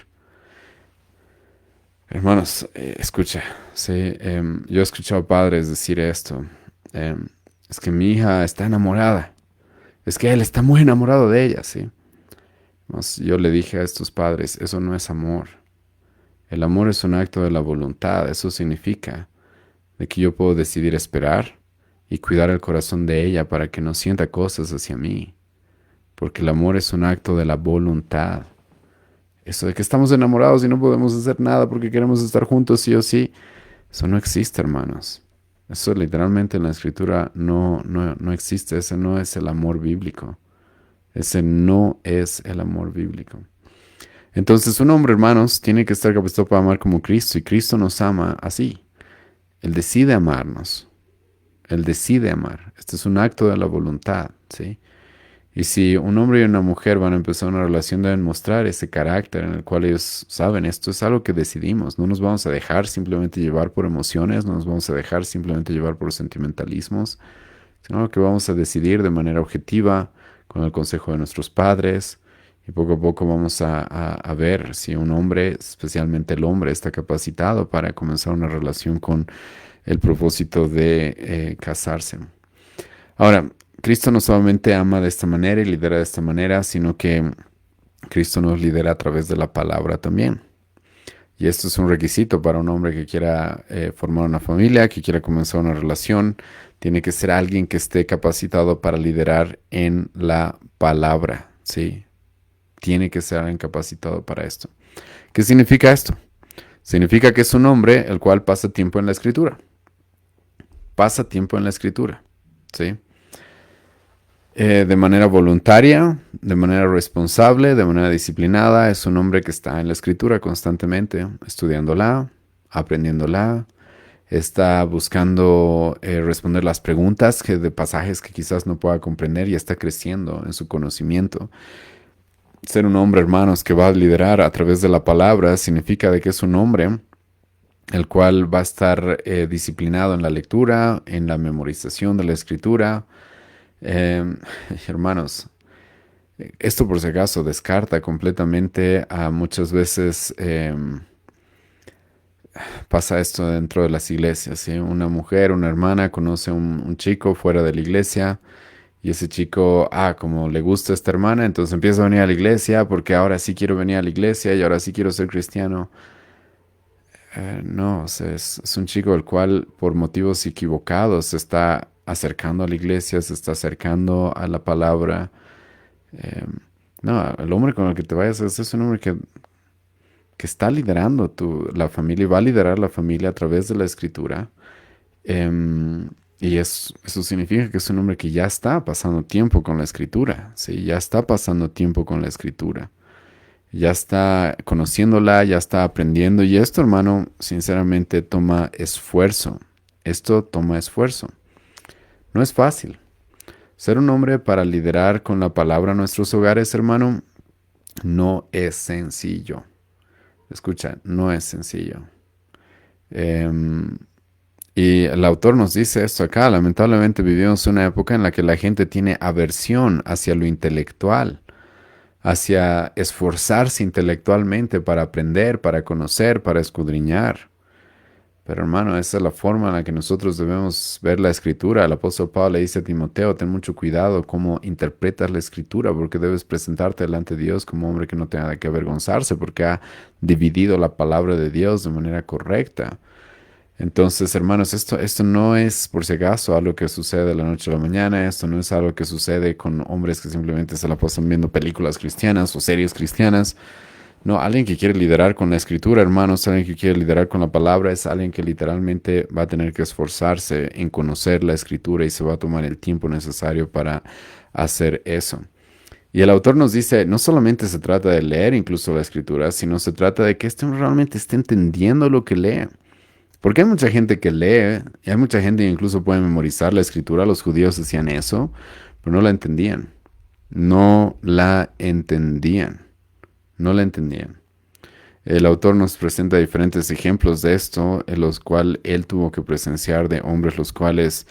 Hermanos, escucha, sí, yo he escuchado padres decir esto. Es que mi hija está enamorada. Es que él está muy enamorado de ella, sí. Yo le dije a estos padres, eso no es amor. El amor es un acto de la voluntad. Eso significa de que yo puedo decidir esperar y cuidar el corazón de ella para que no sienta cosas hacia mí. Porque el amor es un acto de la voluntad. Eso de que estamos enamorados y no podemos hacer nada porque queremos estar juntos sí o sí, eso no existe, hermanos. Eso literalmente en la escritura no existe. Ese no es el amor bíblico. Ese no es el amor bíblico. Entonces un hombre, hermanos, tiene que estar capacitado para amar como Cristo y Cristo nos ama así. Él decide amarnos. Él decide amar. Este es un acto de la voluntad, ¿sí? Y si un hombre y una mujer van a empezar una relación, deben mostrar ese carácter en el cual ellos saben, esto es algo que decidimos. No nos vamos a dejar simplemente llevar por emociones, no nos vamos a dejar simplemente llevar por sentimentalismos, sino que vamos a decidir de manera objetiva, con el consejo de nuestros padres, y poco a poco vamos a ver si un hombre, especialmente el hombre, está capacitado para comenzar una relación con el propósito de casarse. Ahora, Cristo no solamente ama de esta manera y lidera de esta manera, sino que Cristo nos lidera a través de la palabra también. Y esto es un requisito para un hombre que quiera formar una familia, que quiera comenzar una relación. Tiene que ser alguien que esté capacitado para liderar en la palabra, ¿sí? Tiene que ser alguien capacitado para esto. ¿Qué significa esto? Significa que es un hombre el cual pasa tiempo en la escritura. Pasa tiempo en la escritura, ¿sí? De manera voluntaria, de manera responsable, de manera disciplinada. Es un hombre que está en la escritura constantemente, estudiándola, aprendiéndola, está buscando responder las preguntas de pasajes que quizás no pueda comprender y está creciendo en su conocimiento. Ser un hombre, hermanos, que va a liderar a través de la palabra significa de que es un hombre el cual va a estar disciplinado en la lectura, en la memorización de la escritura. Eh, Hermanos, esto por si acaso descarta completamente a muchas veces pasa esto dentro de las iglesias, ¿sí? Una mujer, una hermana conoce a un chico fuera de la iglesia y ese chico, como le gusta a esta hermana, entonces empieza a venir a la iglesia porque ahora sí quiero venir a la iglesia y ahora sí quiero ser cristiano. No, o sea, es un chico el cual por motivos equivocados se está acercando a la iglesia, se está acercando a la palabra. Eh, no, el hombre con el que te vayas es un hombre que está liderando la familia y va a liderar la familia a través de la escritura. Y eso significa que es un hombre que ya está pasando tiempo con la escritura, ¿sí? Ya está pasando tiempo con la escritura. Ya está conociéndola, ya está aprendiendo. Y esto, hermano, sinceramente toma esfuerzo. Esto toma esfuerzo. No es fácil. Ser un hombre para liderar con la palabra nuestros hogares, hermano, no es sencillo. Escucha, no es sencillo. Y el autor nos dice esto acá. Lamentablemente vivimos una época en la que la gente tiene aversión hacia lo intelectual, hacia esforzarse intelectualmente para aprender, para conocer, para escudriñar. Pero hermano, esa es la forma en la que nosotros debemos ver la escritura. El apóstol Pablo le dice a Timoteo, ten mucho cuidado cómo interpretas la escritura, porque debes presentarte delante de Dios como hombre que no tenga de qué avergonzarse, porque ha dividido la palabra de Dios de manera correcta. Entonces, hermanos, esto no es, por si acaso, algo que sucede de la noche a la mañana. Esto no es algo que sucede con hombres que simplemente se la pasan viendo películas cristianas o series cristianas. No, alguien que quiere liderar con la escritura, hermanos, alguien que quiere liderar con la palabra, es alguien que literalmente va a tener que esforzarse en conocer la escritura y se va a tomar el tiempo necesario para hacer eso. Y el autor nos dice, no solamente se trata de leer incluso la escritura, sino se trata de que este realmente esté entendiendo lo que lee. Porque hay mucha gente que lee, y hay mucha gente que incluso puede memorizar la escritura, los judíos hacían eso, pero no la entendían. No la entendían. No la entendían. El autor nos presenta diferentes ejemplos de esto, en los cuales él tuvo que presenciar de hombres los cuales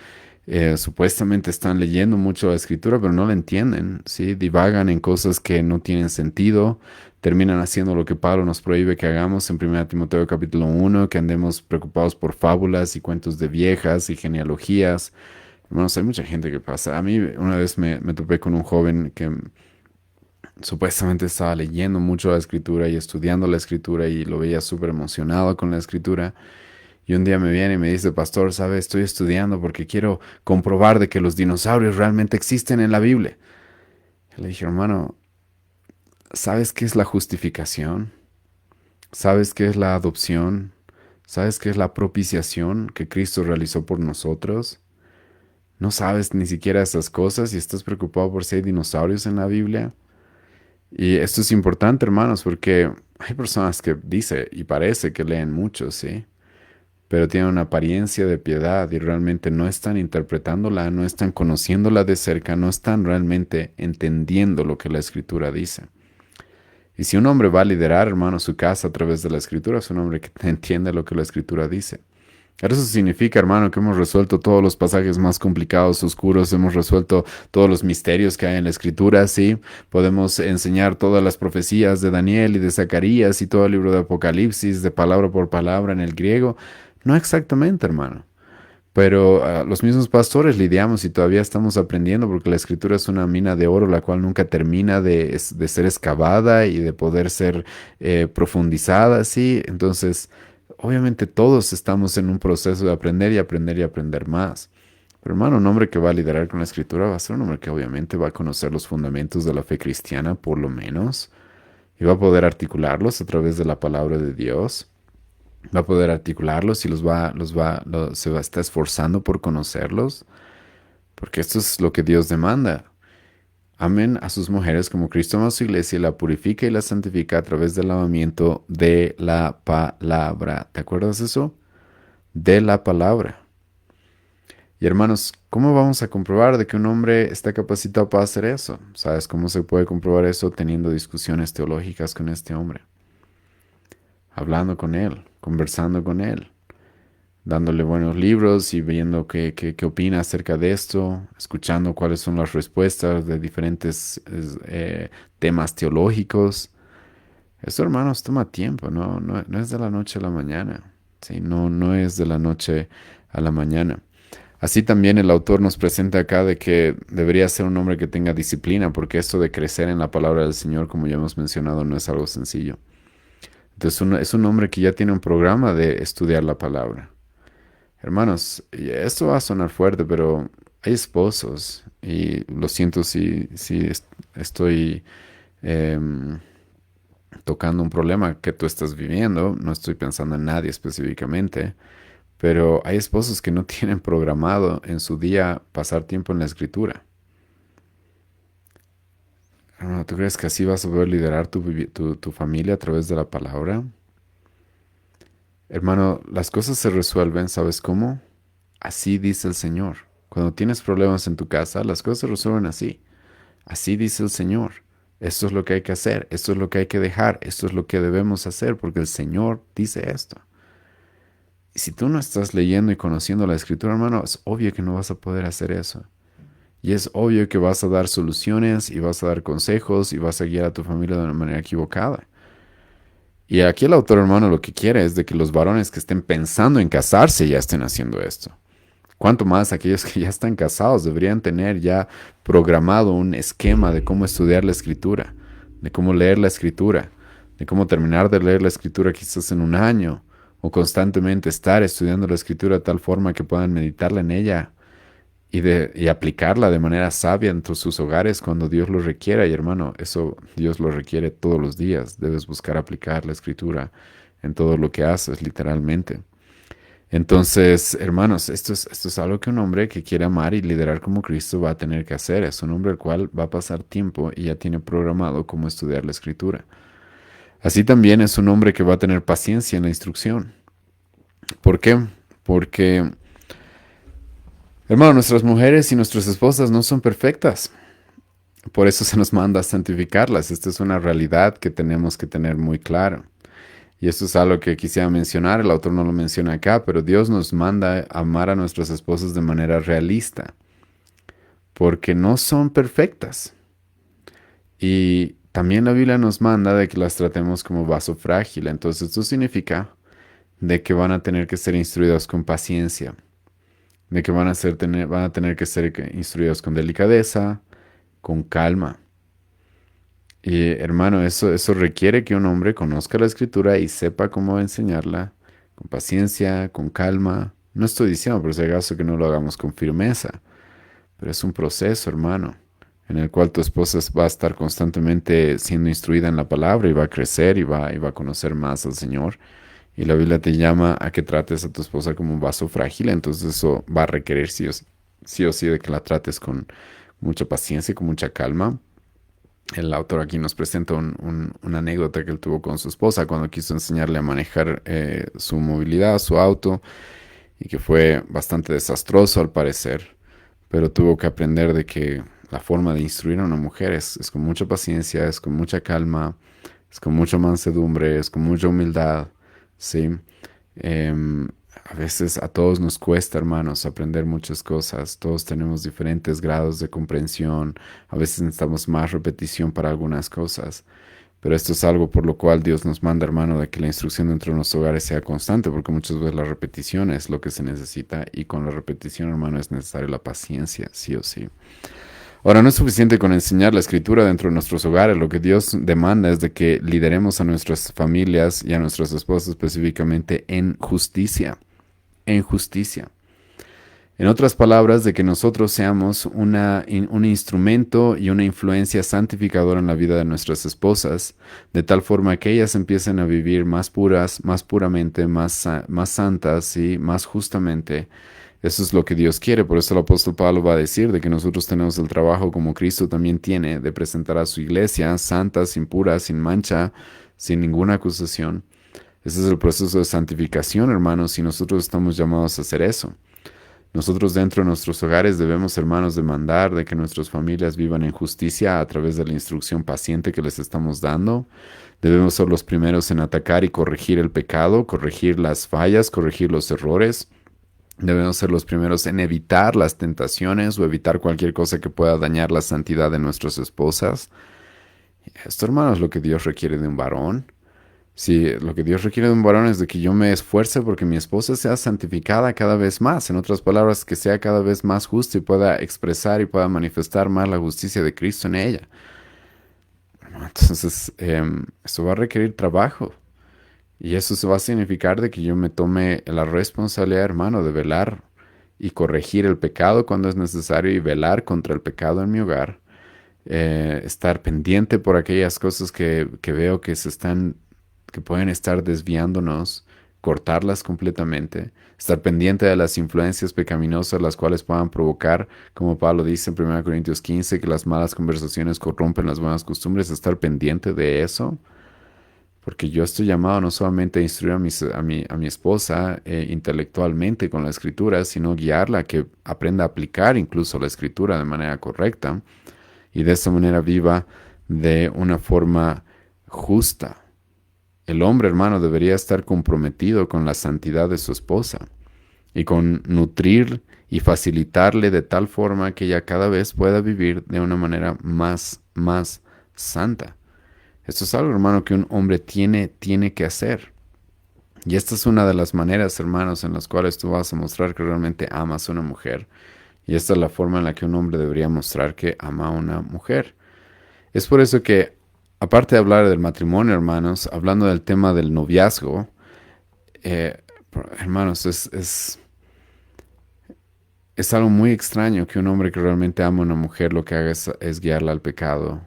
supuestamente están leyendo mucho la escritura, pero no la entienden, ¿sí? Divagan en cosas que no tienen sentido, terminan haciendo lo que Pablo nos prohíbe que hagamos en 1 Timoteo capítulo 1, que andemos preocupados por fábulas y cuentos de viejas y genealogías. Hermanos, hay mucha gente que pasa. A mí una vez me topé con un joven que supuestamente estaba leyendo mucho la escritura y estudiando la escritura y lo veía súper emocionado con la escritura. Y un día me viene y me dice, pastor, ¿sabe? Estoy estudiando porque quiero comprobar de que los dinosaurios realmente existen en la Biblia. Y le dije, hermano, ¿sabes qué es la justificación? ¿Sabes qué es la adopción? ¿Sabes qué es la propiciación que Cristo realizó por nosotros? ¿No sabes ni siquiera esas cosas y estás preocupado por si hay dinosaurios en la Biblia? Y esto es importante, hermanos, porque hay personas que dice y parece que leen mucho, ¿sí? Pero tienen una apariencia de piedad y realmente no están interpretándola, no están conociéndola de cerca, no están realmente entendiendo lo que la escritura dice. Y si un hombre va a liderar, hermano, su casa a través de la escritura, es un hombre que entiende lo que la escritura dice. Eso significa, hermano, que hemos resuelto todos los pasajes más complicados, oscuros, hemos resuelto todos los misterios que hay en la escritura, ¿sí? Podemos enseñar todas las profecías de Daniel y de Zacarías y todo el libro de Apocalipsis, de palabra por palabra en el griego. No exactamente, hermano. Pero los mismos pastores lidiamos y todavía estamos aprendiendo porque la escritura es una mina de oro la cual nunca termina de ser excavada y de poder ser profundizada, ¿sí? Entonces, obviamente todos estamos en un proceso de aprender y aprender y aprender más. Pero hermano, un hombre que va a liderar con la escritura va a ser un hombre que obviamente va a conocer los fundamentos de la fe cristiana, por lo menos, y va a poder articularlos a través de la palabra de Dios. Va a poder articularlos y se va a estar esforzando por conocerlos, porque esto es lo que Dios demanda. Amen a sus mujeres como Cristo ama a su iglesia y la purifica y la santifica a través del lavamiento de la palabra. ¿Te acuerdas de eso? De la palabra. Y hermanos, ¿cómo vamos a comprobar de que un hombre está capacitado para hacer eso? ¿Sabes cómo se puede comprobar eso? Teniendo discusiones teológicas con este hombre, hablando con él, conversando con él, dándole buenos libros y viendo qué opina acerca de esto, escuchando cuáles son las respuestas de diferentes temas teológicos. Eso, hermanos, toma tiempo, no es de la noche a la mañana. ¿Sí? No es de la noche a la mañana. Así también el autor nos presenta acá de que debería ser un hombre que tenga disciplina, porque esto de crecer en la palabra del Señor, como ya hemos mencionado, no es algo sencillo. Entonces es un hombre que ya tiene un programa de estudiar la palabra. Hermanos, y esto va a sonar fuerte, pero hay esposos, y lo siento si estoy em, tocando un problema que tú estás viviendo, no estoy pensando en nadie específicamente, pero hay esposos que no tienen programado en su día pasar tiempo en la escritura. Hermano, ¿tú crees que así vas a poder liderar tu familia a través de la palabra? Hermano, las cosas se resuelven, ¿sabes cómo? Así dice el Señor. Cuando tienes problemas en tu casa, las cosas se resuelven así. Así dice el Señor. Esto es lo que hay que hacer, esto es lo que hay que dejar, esto es lo que debemos hacer, porque el Señor dice esto. Y si tú no estás leyendo y conociendo la Escritura, hermano, es obvio que no vas a poder hacer eso. Y es obvio que vas a dar soluciones y vas a dar consejos y vas a guiar a tu familia de una manera equivocada. Y aquí el autor, hermano, lo que quiere es de que los varones que estén pensando en casarse ya estén haciendo esto. Cuanto más aquellos que ya están casados deberían tener ya programado un esquema de cómo estudiar la escritura, de cómo leer la escritura, de cómo terminar de leer la escritura quizás en un año, o constantemente estar estudiando la escritura de tal forma que puedan meditarla en ella y aplicarla de manera sabia en sus hogares cuando Dios lo requiera. Y hermano, eso Dios lo requiere todos los días. Debes buscar aplicar la escritura en todo lo que haces, literalmente. Entonces, hermanos, esto es algo que un hombre que quiere amar y liderar como Cristo va a tener que hacer. Es un hombre al cual va a pasar tiempo y ya tiene programado cómo estudiar la escritura. Así también es un hombre que va a tener paciencia en la instrucción. ¿Por qué? Porque, hermano, nuestras mujeres y nuestras esposas no son perfectas. Por eso se nos manda a santificarlas. Esta es una realidad que tenemos que tener muy claro. Y esto es algo que quisiera mencionar, el autor no lo menciona acá, pero Dios nos manda a amar a nuestras esposas de manera realista, porque no son perfectas. Y también la Biblia nos manda de que las tratemos como vaso frágil. Entonces esto significa de que van a tener que ser instruidas con paciencia, de que van a tener que ser instruidas con delicadeza, con calma. Y hermano, eso requiere que un hombre conozca la escritura y sepa cómo enseñarla con paciencia, con calma. No estoy diciendo por si acaso que no lo hagamos con firmeza, pero es un proceso, hermano, en el cual tu esposa va a estar constantemente siendo instruida en la palabra y va a crecer y va a conocer más al Señor. Y la Biblia te llama a que trates a tu esposa como un vaso frágil, entonces eso va a requerir sí o sí de que la trates con mucha paciencia y con mucha calma. El autor aquí nos presenta una anécdota que él tuvo con su esposa cuando quiso enseñarle a manejar su movilidad, su auto, y que fue bastante desastroso al parecer, pero tuvo que aprender de que la forma de instruir a una mujer es con mucha paciencia, es con mucha calma, es con mucha mansedumbre, es con mucha humildad, ¿sí? A veces a todos nos cuesta, hermanos, aprender muchas cosas. Todos tenemos diferentes grados de comprensión. A veces necesitamos más repetición para algunas cosas. Pero esto es algo por lo cual Dios nos manda, hermano, de que la instrucción dentro de nuestros hogares sea constante, porque muchas veces la repetición es lo que se necesita y con la repetición, hermano, es necesaria la paciencia, sí o sí. Ahora, no es suficiente con enseñar la escritura dentro de nuestros hogares. Lo que Dios demanda es de que lideremos a nuestras familias y a nuestras esposas específicamente en justicia. En justicia. En otras palabras, de que nosotros seamos un instrumento y una influencia santificadora en la vida de nuestras esposas, de tal forma que ellas empiecen a vivir más puras, más puramente, más santas y más justamente. Eso es lo que Dios quiere. Por eso el apóstol Pablo va a decir de que nosotros tenemos el trabajo como Cristo también tiene de presentar a su iglesia santa, sin pura, sin mancha, sin ninguna acusación. Ese es el proceso de santificación, hermanos, y nosotros estamos llamados a hacer eso. Nosotros dentro de nuestros hogares debemos, hermanos, demandar de que nuestras familias vivan en justicia a través de la instrucción paciente que les estamos dando. Debemos ser los primeros en atacar y corregir el pecado, corregir las fallas, corregir los errores. Debemos ser los primeros en evitar las tentaciones o evitar cualquier cosa que pueda dañar la santidad de nuestras esposas. Esto, hermanos, es lo que Dios requiere de un varón. Sí, lo que Dios requiere de un varón es de que yo me esfuerce porque mi esposa sea santificada cada vez más. En otras palabras, que sea cada vez más justa y pueda expresar y pueda manifestar más la justicia de Cristo en ella. Entonces, eso va a requerir trabajo. Y eso se va a significar de que yo me tome la responsabilidad, hermano, de velar y corregir el pecado cuando es necesario y velar contra el pecado en mi hogar. Estar pendiente por aquellas cosas que veo que pueden estar desviándonos, cortarlas completamente, estar pendiente de las influencias pecaminosas las cuales puedan provocar, como Pablo dice en 1 Corintios 15, que las malas conversaciones corrompen las buenas costumbres, estar pendiente de eso, porque yo estoy llamado no solamente a instruir a mi esposa intelectualmente con la escritura, sino guiarla a que aprenda a aplicar incluso la escritura de manera correcta y de esta manera viva de una forma justa. El hombre, hermano, debería estar comprometido con la santidad de su esposa y con nutrir y facilitarle de tal forma que ella cada vez pueda vivir de una manera más santa. Esto es algo, hermano, que un hombre tiene que hacer. Y esta es una de las maneras, hermanos, en las cuales tú vas a mostrar que realmente amas a una mujer. Y esta es la forma en la que un hombre debería mostrar que ama a una mujer. Es por eso que, aparte de hablar del matrimonio, hermanos, hablando del tema del noviazgo, eh, hermanos, es algo muy extraño que un hombre que realmente ama a una mujer lo que haga es guiarla al pecado,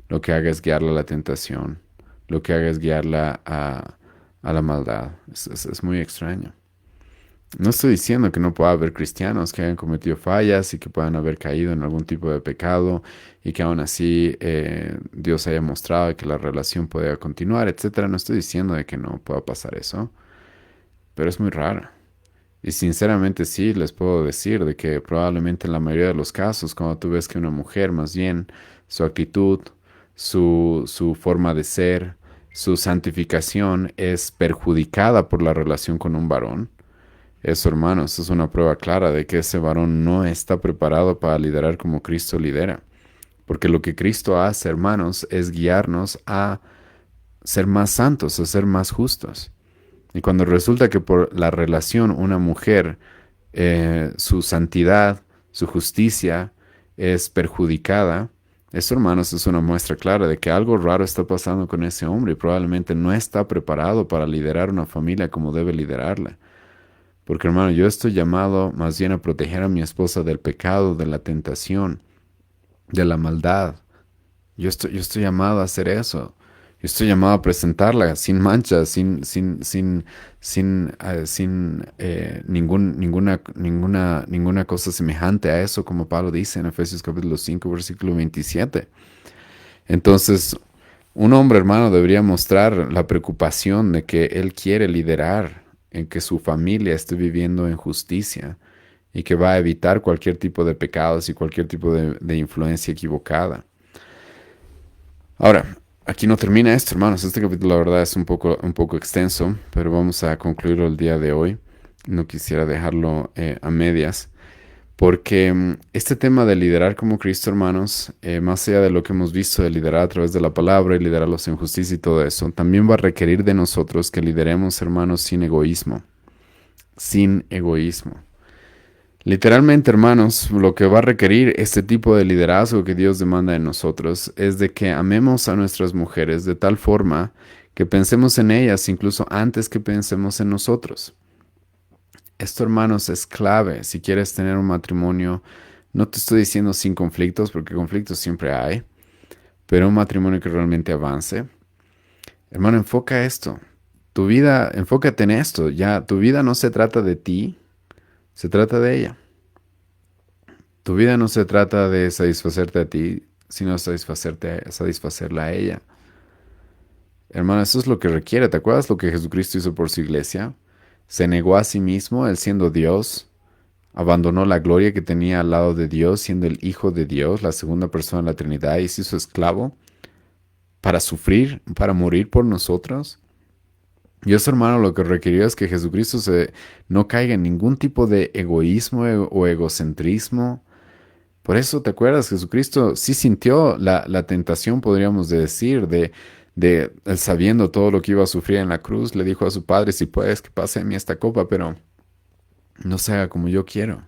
lo que haga es guiarla a la tentación, lo que haga es guiarla a la maldad. Es muy extraño. No estoy diciendo que no pueda haber cristianos que hayan cometido fallas y que puedan haber caído en algún tipo de pecado y que aún así Dios haya mostrado que la relación pueda continuar, etcétera. No estoy diciendo de que no pueda pasar eso, pero es muy raro. Y sinceramente sí, les puedo decir de que probablemente en la mayoría de los casos, cuando tú ves que una mujer, más bien, su actitud, su forma de ser, su santificación es perjudicada por la relación con un varón, eso, hermanos, es una prueba clara de que ese varón no está preparado para liderar como Cristo lidera. Porque lo que Cristo hace, hermanos, es guiarnos a ser más santos, a ser más justos. Y cuando resulta que por la relación una mujer, su santidad, su justicia es perjudicada, eso, hermanos, es una muestra clara de que algo raro está pasando con ese hombre y probablemente no está preparado para liderar una familia como debe liderarla. Porque, hermano, yo estoy llamado más bien a proteger a mi esposa del pecado, de la tentación, de la maldad. Yo estoy llamado a hacer eso. Yo estoy llamado a presentarla sin mancha, sin ninguna cosa semejante a eso, como Pablo dice en Efesios capítulo 5, versículo 27. Entonces, un hombre, hermano, debería mostrar la preocupación de que él quiere liderar, en que su familia esté viviendo en justicia y que va a evitar cualquier tipo de pecados y cualquier tipo de influencia equivocada. Ahora, aquí no termina esto, hermanos. Este capítulo, la verdad, es un poco extenso, pero vamos a concluirlo el día de hoy. No quisiera dejarlo a medias. Porque este tema de liderar como Cristo, hermanos, más allá de lo que hemos visto de liderar a través de la palabra y liderarlos en justicia y todo eso, también va a requerir de nosotros que lideremos, hermanos, sin egoísmo. Sin egoísmo. Literalmente, hermanos, lo que va a requerir este tipo de liderazgo que Dios demanda de nosotros es de que amemos a nuestras mujeres de tal forma que pensemos en ellas incluso antes que pensemos en nosotros. Esto, hermanos, es clave si quieres tener un matrimonio. No te estoy diciendo sin conflictos, porque conflictos siempre hay, pero un matrimonio que realmente avance. Hermano, enfoca esto. Tu vida, enfócate en esto. Ya, tu vida no se trata de ti, se trata de ella. Tu vida no se trata de satisfacerte a ti, sino satisfacerla a ella. Hermano, eso es lo que requiere. ¿Te acuerdas lo que Jesucristo hizo por su iglesia? Se negó a sí mismo, él siendo Dios, abandonó la gloria que tenía al lado de Dios, siendo el Hijo de Dios, la segunda persona de la Trinidad, y se hizo esclavo para sufrir, para morir por nosotros. Y eso, hermano, lo que requirió es que Jesucristo no caiga en ningún tipo de egoísmo o egocentrismo. Por eso, ¿te acuerdas? Jesucristo sí sintió la tentación, podríamos decir, de él sabiendo todo lo que iba a sufrir en la cruz, le dijo a su Padre, si puedes, que pase a mí esta copa, pero no se haga como yo quiero,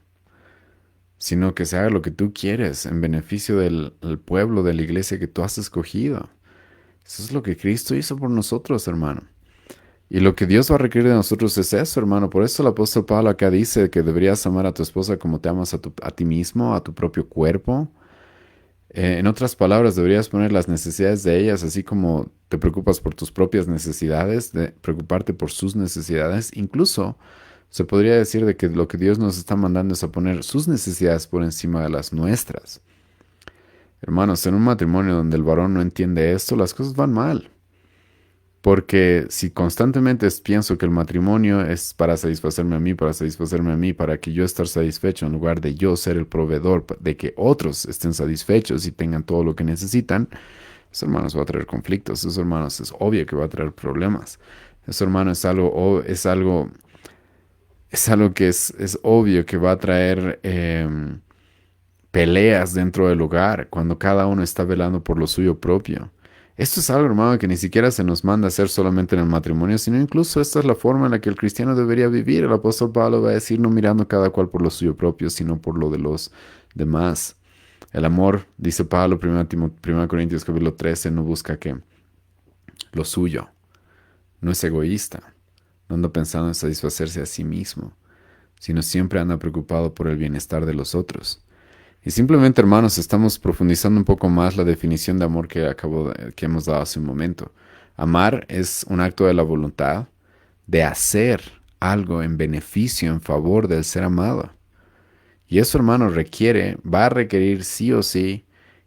sino que se haga lo que tú quieres en beneficio del pueblo, de la iglesia que tú has escogido. Eso es lo que Cristo hizo por nosotros, hermano. Y lo que Dios va a requerir de nosotros es eso, hermano. Por eso el apóstol Pablo acá dice que deberías amar a tu esposa como te amas a ti mismo, a tu propio cuerpo. En otras palabras, deberías poner las necesidades de ellas, así como te preocupas por tus propias necesidades, de preocuparte por sus necesidades. Incluso se podría decir de que lo que Dios nos está mandando es a poner sus necesidades por encima de las nuestras. Hermanos, en un matrimonio donde el varón no entiende esto, las cosas van mal. Porque si constantemente pienso que el matrimonio es para satisfacerme a mí, para que yo estar satisfecho en lugar de yo ser el proveedor, de que otros estén satisfechos y tengan todo lo que necesitan, eso, hermanos, va a traer conflictos. Eso, hermanos, es obvio que va a traer problemas. Eso, hermano, es algo es algo que es obvio que va a traer peleas dentro del hogar cuando cada uno está velando por lo suyo propio. Esto es algo, hermano, que ni siquiera se nos manda a hacer solamente en el matrimonio, sino incluso esta es la forma en la que el cristiano debería vivir. El apóstol Pablo va a decir, no mirando cada cual por lo suyo propio, sino por lo de los demás. El amor, dice Pablo, 1 Corintios capítulo 13, no busca que lo suyo, no es egoísta, no anda pensando en satisfacerse a sí mismo, sino siempre anda preocupado por el bienestar de los otros. Y simplemente, hermanos, estamos profundizando un poco más la definición de amor que hemos dado hace un momento. Amar es un acto de la voluntad de hacer algo en beneficio, en favor del ser amado. Y eso, hermano, va a requerir sí o sí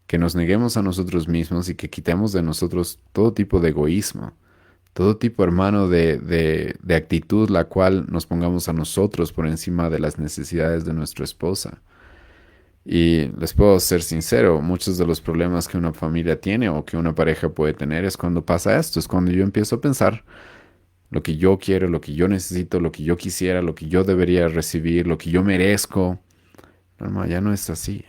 que nos neguemos a nosotros mismos y que quitemos de nosotros todo tipo de egoísmo, todo tipo, hermano, de actitud la cual nos pongamos a nosotros por encima de las necesidades de nuestra esposa. Y les puedo ser sincero, muchos de los problemas que una familia tiene o que una pareja puede tener es cuando pasa esto, es cuando yo empiezo a pensar lo que yo quiero, lo que yo necesito, lo que yo quisiera, lo que yo debería recibir, lo que yo merezco. No, hermano, ya no es así.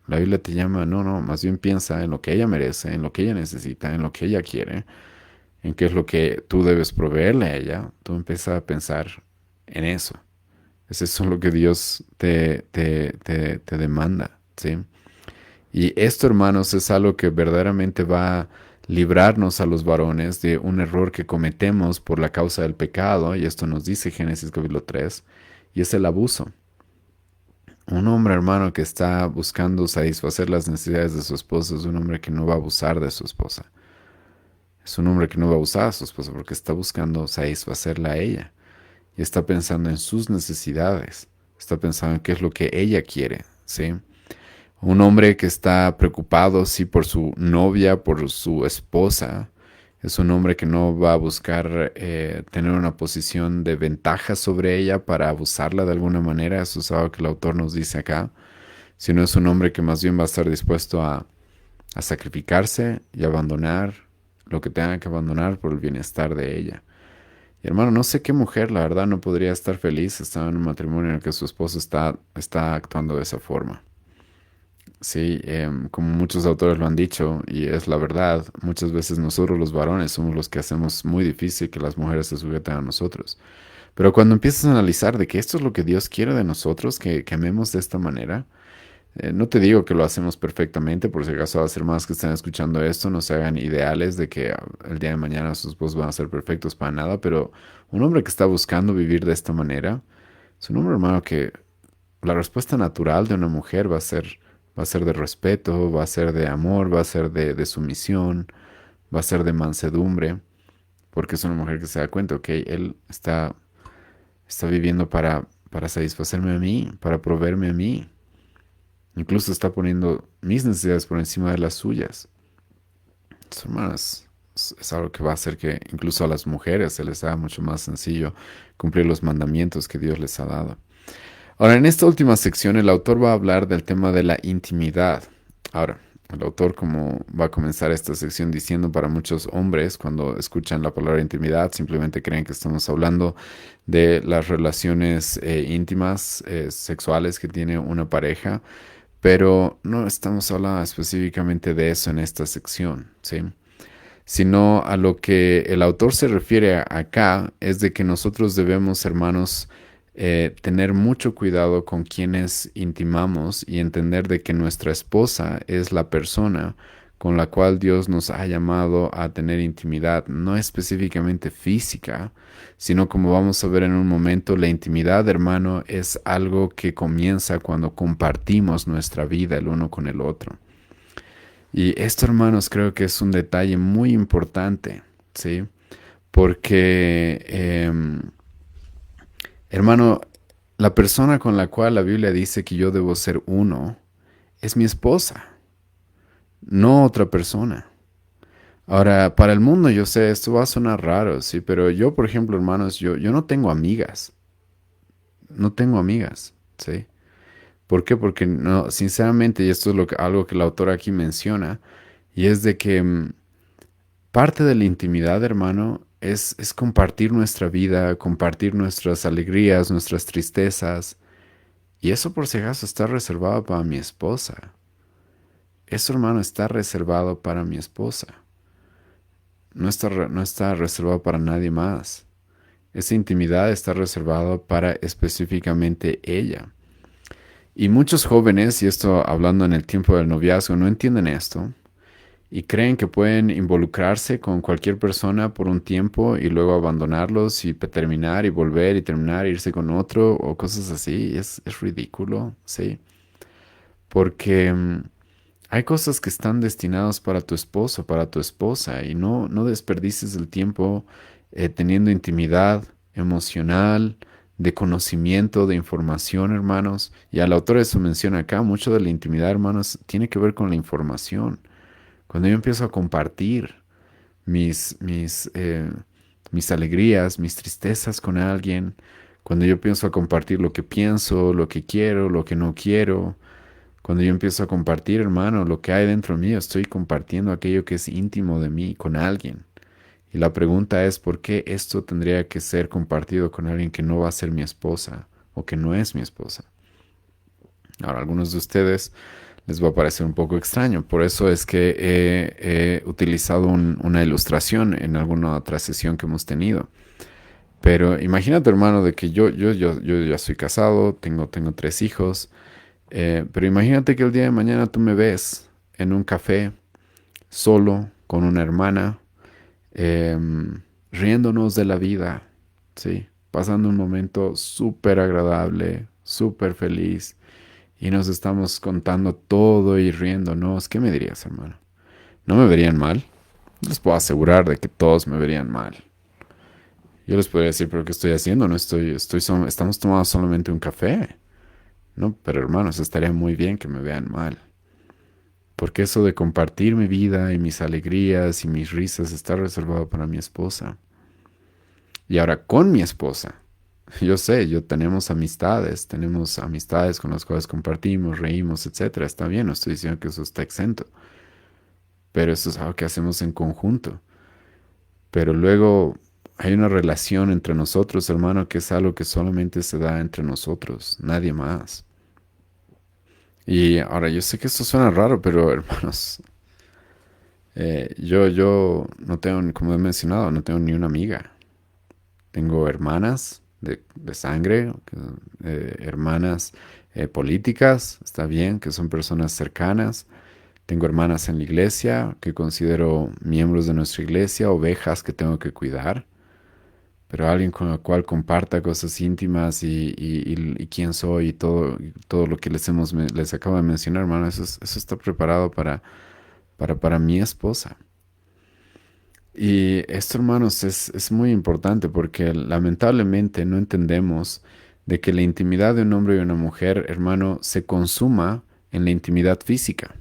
La Biblia te llama, no, no, más bien piensa en lo que ella merece, en lo que ella necesita, en lo que ella quiere, en qué es lo que tú debes proveerle a ella. Tú empiezas a pensar en eso. Es eso lo que Dios te demanda, ¿sí? Y esto, hermanos, es algo que verdaderamente va a librarnos a los varones de un error que cometemos por la causa del pecado, y esto nos dice Génesis capítulo 3, y es el abuso. Un hombre, hermano, que está buscando satisfacer las necesidades de su esposa es un hombre que no va a abusar de su esposa. Es un hombre que no va a abusar de su esposa porque está buscando satisfacerla a ella. Y está pensando en sus necesidades. Está pensando en qué es lo que ella quiere, ¿sí? Un hombre que está preocupado, sí, por su novia, por su esposa. Es un hombre que no va a buscar tener una posición de ventaja sobre ella para abusarla de alguna manera. Eso es algo que el autor nos dice acá. Sino es un hombre que más bien va a estar dispuesto a sacrificarse y abandonar lo que tenga que abandonar por el bienestar de ella. Y hermano, no sé qué mujer, la verdad, no podría estar feliz estando en un matrimonio en el que su esposo está actuando de esa forma. Sí, como muchos autores lo han dicho, y es la verdad, muchas veces nosotros los varones somos los que hacemos muy difícil que las mujeres se sujeten a nosotros. Pero cuando empiezas a analizar de que esto es lo que Dios quiere de nosotros, que amemos de esta manera, no te digo que lo hacemos perfectamente, por si acaso va a ser más que están escuchando esto, no se hagan ideales de que el día de mañana sus esposos van a ser perfectos para nada, pero un hombre que está buscando vivir de esta manera, es un hombre, hermano, que la respuesta natural de una mujer va a ser de respeto, va a ser de amor, va a ser de sumisión, va a ser de mansedumbre, porque es una mujer que se da cuenta, ok, él está viviendo para satisfacerme a mí, para proveerme a mí. Incluso está poniendo mis necesidades por encima de las suyas. Entonces, hermanas, es algo que va a hacer que incluso a las mujeres se les haga mucho más sencillo cumplir los mandamientos que Dios les ha dado. Ahora, en esta última sección, el autor va a hablar del tema de la intimidad. Ahora, el autor, como va a comenzar esta sección diciendo para muchos hombres, cuando escuchan la palabra intimidad, simplemente creen que estamos hablando de las relaciones íntimas, sexuales que tiene una pareja, pero no estamos hablando específicamente de eso en esta sección, ¿sí? Sino a lo que el autor se refiere acá es de que nosotros debemos, hermanos, tener mucho cuidado con quienes intimamos y entender de que nuestra esposa es la persona con la cual Dios nos ha llamado a tener intimidad, no específicamente física, sino como vamos a ver en un momento, la intimidad, hermano, es algo que comienza cuando compartimos nuestra vida el uno con el otro. Y esto, hermanos, creo que es un detalle muy importante, ¿sí? Porque, hermano, la persona con la cual la Biblia dice que yo debo ser uno es mi esposa, no otra persona. Ahora, para el mundo, yo sé, esto va a sonar raro, sí, pero yo, por ejemplo, hermanos, yo no tengo amigas, no tengo amigas, ¿sí? ¿Por qué? Porque no, sinceramente, y esto es algo que la autora aquí menciona, y es de que parte de la intimidad, hermano, es compartir nuestra vida, compartir nuestras alegrías, nuestras tristezas. Y eso por si acaso está reservado para mi esposa. Eso, hermano, está reservado para mi esposa. No está reservado para nadie más. Esa intimidad está reservada para específicamente ella. Y muchos jóvenes, y esto hablando en el tiempo del noviazgo, no entienden esto y creen que pueden involucrarse con cualquier persona por un tiempo y luego abandonarlos y terminar y volver y terminar e irse con otro o cosas así. Es ridículo, ¿sí? Porque hay cosas que están destinadas para tu esposo, para tu esposa, y no desperdicies el tiempo teniendo intimidad emocional, de conocimiento, de información, hermanos. Y al autor eso menciona acá, mucho de la intimidad, hermanos, tiene que ver con la información. Cuando yo empiezo a compartir mis alegrías, mis tristezas con alguien, cuando yo empiezo a compartir lo que pienso, lo que quiero, lo que no quiero, cuando yo empiezo a compartir, hermano, lo que hay dentro mío, estoy compartiendo aquello que es íntimo de mí con alguien. Y la pregunta es, ¿por qué esto tendría que ser compartido con alguien que no va a ser mi esposa o que no es mi esposa? Ahora, a algunos de ustedes les va a parecer un poco extraño. Por eso es que he utilizado una ilustración en alguna otra sesión que hemos tenido. Pero imagínate, hermano, de que yo ya soy casado, tengo 3 hijos. Pero imagínate que el día de mañana tú me ves en un café, solo, con una hermana, riéndonos de la vida, ¿sí? Pasando un momento súper agradable, súper feliz, y nos estamos contando todo y riéndonos. ¿Qué me dirías, hermano? ¿No me verían mal? Les puedo asegurar de que todos me verían mal. Yo les podría decir, pero ¿qué estoy haciendo? No estamos tomando solamente un café. No, pero hermanos, estaría muy bien que me vean mal. Porque eso de compartir mi vida y mis alegrías y mis risas está reservado para mi esposa. Y ahora con mi esposa, yo sé, tenemos amistades con las cuales compartimos, reímos, etcétera. Está bien, no estoy diciendo que eso está exento, pero eso es algo que hacemos en conjunto. Pero luego hay una relación entre nosotros, hermano, que es algo que solamente se da entre nosotros, nadie más. Y ahora yo sé que esto suena raro, pero hermanos, yo no tengo, como he mencionado, no tengo ni una amiga. Tengo hermanas de sangre, hermanas políticas, está bien, que son personas cercanas. Tengo hermanas en la iglesia que considero miembros de nuestra iglesia, ovejas que tengo que cuidar. Pero alguien con el cual comparta cosas íntimas y quién soy y todo lo que les acabo de mencionar, hermano, eso está preparado para mi esposa. Y esto, hermanos, es muy importante porque lamentablemente no entendemos de que la intimidad de un hombre y una mujer, hermano, se consuma en la intimidad física,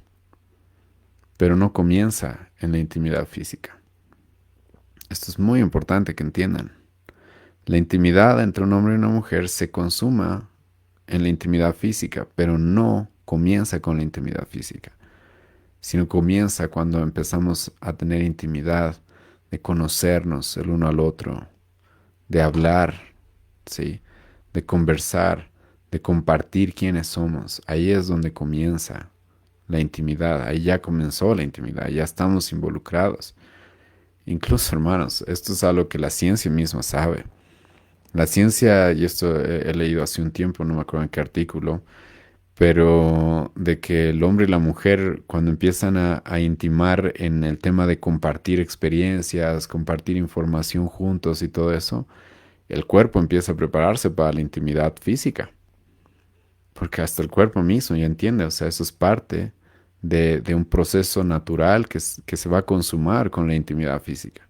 pero no comienza en la intimidad física. Esto es muy importante que entiendan. La intimidad entre un hombre y una mujer se consuma en la intimidad física, pero no comienza con la intimidad física, sino comienza cuando empezamos a tener intimidad, de conocernos el uno al otro, de hablar, ¿sí? De conversar, de compartir quiénes somos. Ahí es donde comienza la intimidad, ahí ya comenzó la intimidad, ya estamos involucrados. Incluso, hermanos, esto es algo que la ciencia misma sabe. La ciencia, y esto he leído hace un tiempo, no me acuerdo en qué artículo, pero de que el hombre y la mujer cuando empiezan a intimar en el tema de compartir experiencias, compartir información juntos y todo eso, el cuerpo empieza a prepararse para la intimidad física, porque hasta el cuerpo mismo ya entiende, o sea, eso es parte de un proceso natural que se va a consumar con la intimidad física.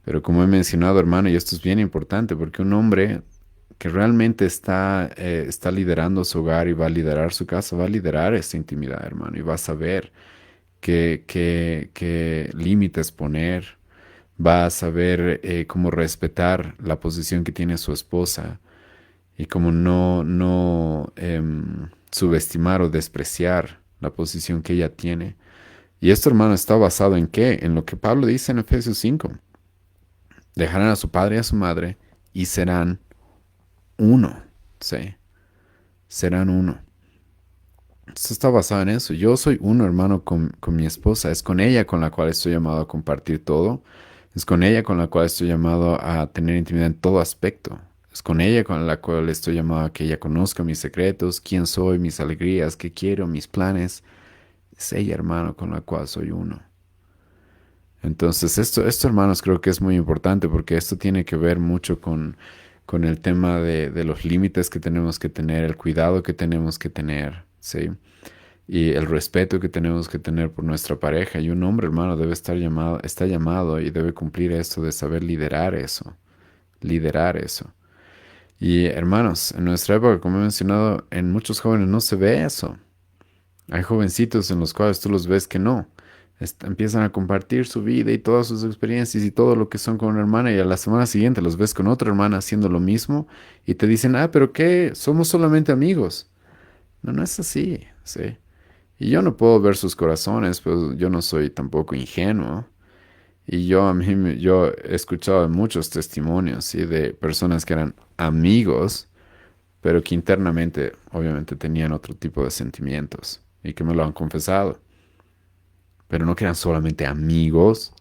Pero como he mencionado, hermano, y esto es bien importante, porque un hombre que realmente está liderando su hogar y va a liderar su casa, va a liderar esta intimidad, hermano, y va a saber qué límites poner, va a saber cómo respetar la posición que tiene su esposa y cómo no subestimar o despreciar la posición que ella tiene. Y esto, hermano, está basado en qué? En lo que Pablo dice en Efesios 5. Dejarán a su padre y a su madre y serán uno. Sí, serán uno. Esto está basado en eso. Yo soy uno, hermano, con mi esposa. Es con ella con la cual estoy llamado a compartir todo. Es con ella con la cual estoy llamado a tener intimidad en todo aspecto. Es con ella con la cual estoy llamado a que ella conozca mis secretos, quién soy, mis alegrías, qué quiero, mis planes. Es ella, hermano, con la cual soy uno. Entonces, esto, hermanos, creo que es muy importante porque esto tiene que ver mucho con el tema de los límites que tenemos que tener, el cuidado que tenemos que tener, ¿sí? Y el respeto que tenemos que tener por nuestra pareja. Y un hombre, hermano, debe estar llamado, está llamado y debe cumplir esto de saber liderar eso, liderar eso. Y hermanos, en nuestra época, como he mencionado, en muchos jóvenes no se ve eso. Hay jovencitos en los cuales tú los ves que no. Empiezan a compartir su vida y todas sus experiencias y todo lo que son con una hermana y a la semana siguiente los ves con otra hermana haciendo lo mismo y te dicen, ah, pero ¿qué? Somos solamente amigos. No, no es así, ¿sí? Y yo no puedo ver sus corazones, pero yo no soy tampoco ingenuo. Y yo he escuchado muchos testimonios, ¿sí? De personas que eran amigos, pero que internamente, obviamente, tenían otro tipo de sentimientos y que me lo han confesado. Pero no que eran solamente amigos.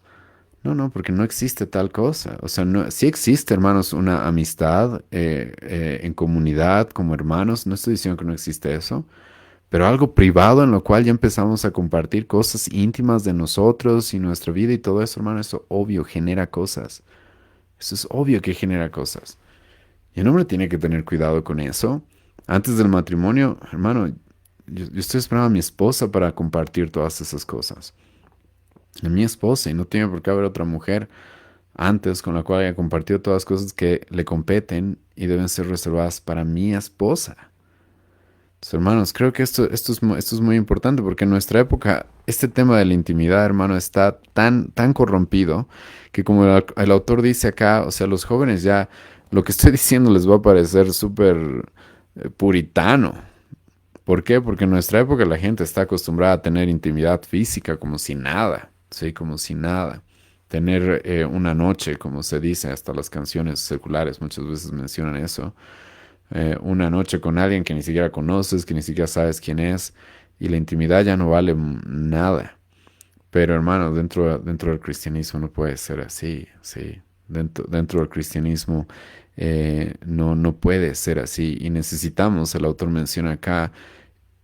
No, no, porque no existe tal cosa. O sea, no, sí existe, hermanos, una amistad en comunidad, como hermanos. No estoy diciendo que no existe eso. Pero algo privado en lo cual ya empezamos a compartir cosas íntimas de nosotros y nuestra vida y todo eso, hermano, eso obvio genera cosas. Eso es obvio que genera cosas. Y el hombre tiene que tener cuidado con eso. Antes del matrimonio, hermano, yo estoy esperando a mi esposa para compartir todas esas cosas. A mi esposa, y no tiene por qué haber otra mujer antes con la cual haya compartido todas las cosas que le competen y deben ser reservadas para mi esposa. Entonces, hermanos, creo que esto es muy importante porque en nuestra época este tema de la intimidad, hermano, está tan corrompido que como el autor dice acá, o sea, los jóvenes ya, lo que estoy diciendo les va a parecer súper puritano. ¿Por qué? Porque en nuestra época la gente está acostumbrada a tener intimidad física como si nada, ¿sí? Como si nada. Tener una noche, como se dice, hasta las canciones seculares muchas veces mencionan eso. Una noche con alguien que ni siquiera conoces, que ni siquiera sabes quién es, y la intimidad ya no vale nada. Pero hermano, dentro del cristianismo no puede ser así, sí. Dentro del cristianismo no puede ser así. Y necesitamos, el autor menciona acá,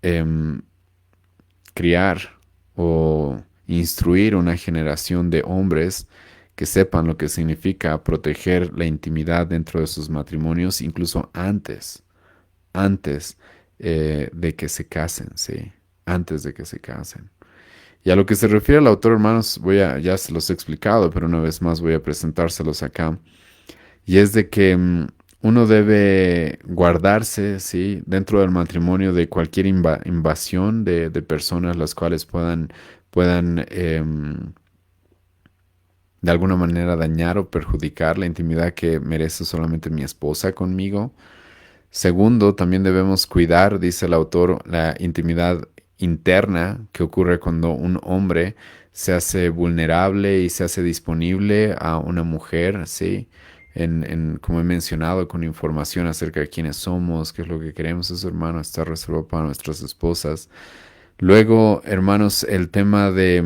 em, criar o instruir una generación de hombres que sepan lo que significa proteger la intimidad dentro de sus matrimonios, incluso antes de que se casen, sí, antes de que se casen. Y a lo que se refiere al autor, hermanos, ya se los he explicado, pero una vez más voy a presentárselos acá. Y es de que uno debe guardarse, ¿sí? Dentro del matrimonio de cualquier invasión de personas las cuales puedan de alguna manera dañar o perjudicar la intimidad que merece solamente mi esposa conmigo. Segundo, también debemos cuidar, dice el autor, la intimidad interna que ocurre cuando un hombre se hace vulnerable y se hace disponible a una mujer, ¿sí? Como he mencionado, con información acerca de quiénes somos, qué es lo que queremos, eso, hermano, está reservado para nuestras esposas. Luego, hermanos, el tema de...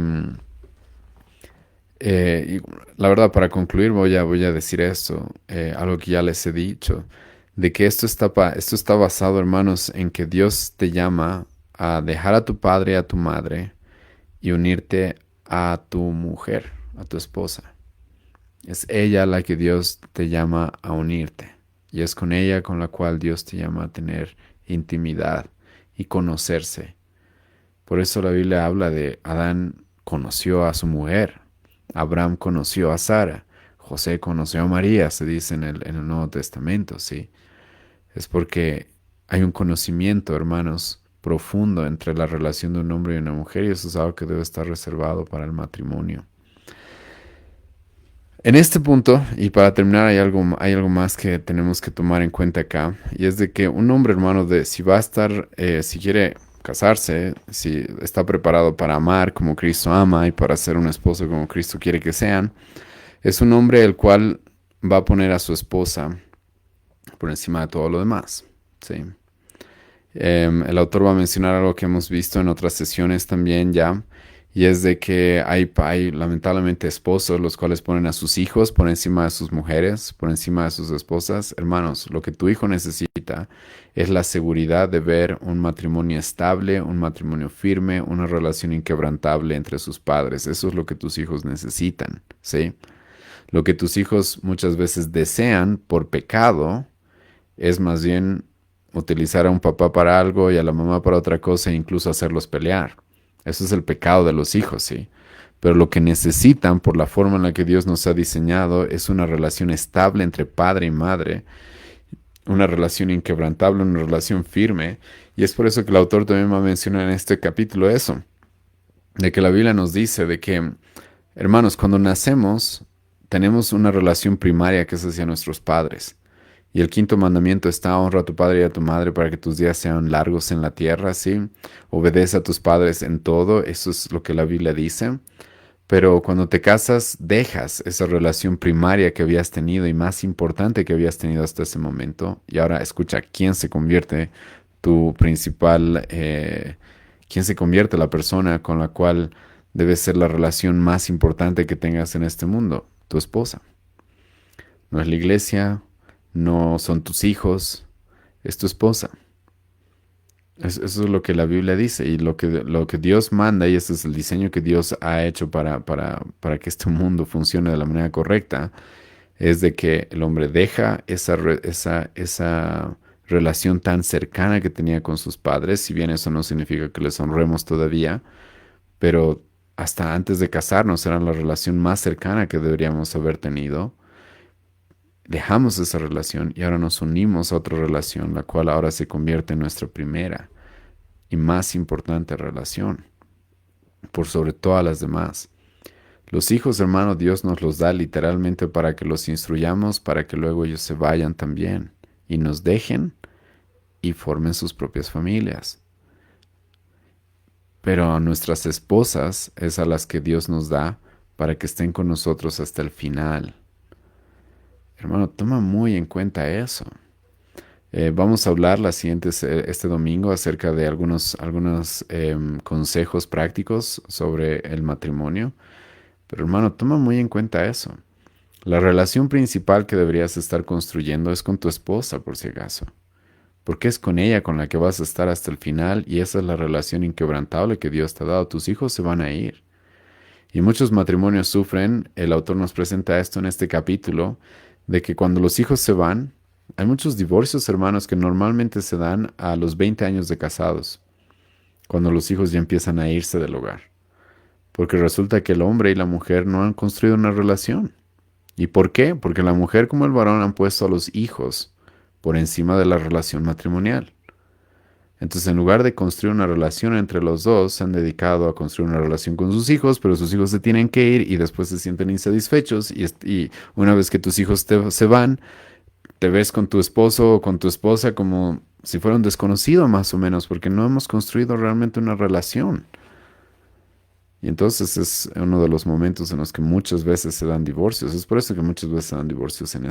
la verdad, para concluir, voy a decir esto, algo que ya les he dicho, de que esto está basado, hermanos, en que Dios te llama a dejar a tu padre y a tu madre y unirte a tu mujer, a tu esposa. Es ella la que Dios te llama a unirte. Y es con ella con la cual Dios te llama a tener intimidad y conocerse. Por eso la Biblia habla de Adán conoció a su mujer, Abraham conoció a Sara, José conoció a María, se dice en el Nuevo Testamento, ¿sí? Es porque hay un conocimiento, hermanos, profundo entre la relación de un hombre y una mujer y eso es algo que debe estar reservado para el matrimonio. En este punto, y para terminar, hay algo más que tenemos que tomar en cuenta acá, y es de que un hombre, hermano, si va a estar, si quiere casarse, si está preparado para amar como Cristo ama y para ser un esposo como Cristo quiere que sean, es un hombre el cual va a poner a su esposa por encima de todo lo demás. ¿Sí? El autor va a mencionar algo que hemos visto en otras sesiones también ya, y es de que hay lamentablemente esposos los cuales ponen a sus hijos por encima de sus mujeres, por encima de sus esposas. Hermanos, lo que tu hijo necesita es la seguridad de ver un matrimonio estable, un matrimonio firme, una relación inquebrantable entre sus padres. Eso es lo que tus hijos necesitan, ¿sí? Lo que tus hijos muchas veces desean por pecado es más bien utilizar a un papá para algo y a la mamá para otra cosa e incluso hacerlos pelear. Eso es el pecado de los hijos, ¿sí? Pero lo que necesitan por la forma en la que Dios nos ha diseñado es una relación estable entre padre y madre, una relación inquebrantable, una relación firme. Y es por eso que el autor también va a mencionar en este capítulo eso, de que la Biblia nos dice de que, hermanos, cuando nacemos, tenemos una relación primaria que es hacia nuestros padres. Y el quinto mandamiento está: honra a tu padre y a tu madre para que tus días sean largos en la tierra, ¿sí? Obedece a tus padres en todo, eso es lo que la Biblia dice. Pero cuando te casas, dejas esa relación primaria que habías tenido y más importante que habías tenido hasta ese momento. Y ahora escucha, ¿quién se convierte tu principal, quién se convierte la persona con la cual debe ser la relación más importante que tengas en este mundo? Tu esposa. No es la iglesia, no son tus hijos, es tu esposa. Eso es lo que la Biblia dice y lo que Dios manda, y ese es el diseño que Dios ha hecho para que este mundo funcione de la manera correcta, es de que el hombre deja esa relación tan cercana que tenía con sus padres, si bien eso no significa que les honremos todavía, pero hasta antes de casarnos era la relación más cercana que deberíamos haber tenido. Dejamos esa relación y ahora nos unimos a otra relación, la cual ahora se convierte en nuestra primera y más importante relación, por sobre todas las demás. Los hijos, hermano, Dios nos los da literalmente para que los instruyamos, para que luego ellos se vayan también y nos dejen y formen sus propias familias. Pero a nuestras esposas es a las que Dios nos da para que estén con nosotros hasta el final. Hermano, toma muy en cuenta eso. Vamos a hablar este domingo acerca de algunos consejos prácticos sobre el matrimonio. Pero hermano, toma muy en cuenta eso. La relación principal que deberías estar construyendo es con tu esposa, por si acaso. Porque es con ella con la que vas a estar hasta el final y esa es la relación inquebrantable que Dios te ha dado. Tus hijos se van a ir. Y muchos matrimonios sufren, el autor nos presenta esto en este capítulo, de que cuando los hijos se van, hay muchos divorcios, hermanos, que normalmente se dan a los 20 años de casados, cuando los hijos ya empiezan a irse del hogar. Porque resulta que el hombre y la mujer no han construido una relación. ¿Y por qué? Porque la mujer como el varón han puesto a los hijos por encima de la relación matrimonial. Entonces, en lugar de construir una relación entre los dos, se han dedicado a construir una relación con sus hijos, pero sus hijos se tienen que ir y después se sienten insatisfechos. Y una vez que tus hijos se van, te ves con tu esposo o con tu esposa como si fuera un desconocido más o menos, porque no hemos construido realmente una relación. Y entonces es uno de los momentos en los que muchas veces se dan divorcios. Es por eso que muchas veces se dan divorcios en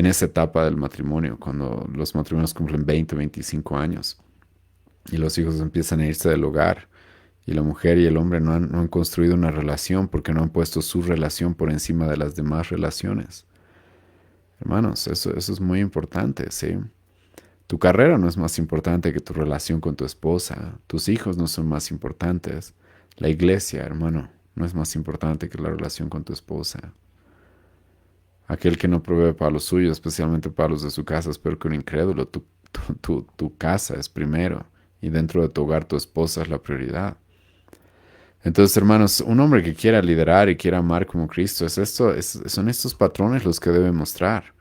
esa etapa del matrimonio, cuando los matrimonios cumplen 20, 25 años y los hijos empiezan a irse del hogar y la mujer y el hombre no han construido una relación porque no han puesto su relación por encima de las demás relaciones. Hermanos, eso es muy importante, ¿sí? Tu carrera no es más importante que tu relación con tu esposa. Tus hijos no son más importantes. La iglesia, hermano, no es más importante que la relación con tu esposa. Aquel que no provee para los suyos, especialmente para los de su casa, es peor que un incrédulo. Tu casa es primero y dentro de tu hogar tu esposa es la prioridad. Entonces, hermanos, un hombre que quiera liderar y quiera amar como Cristo, son estos patrones los que debe mostrar.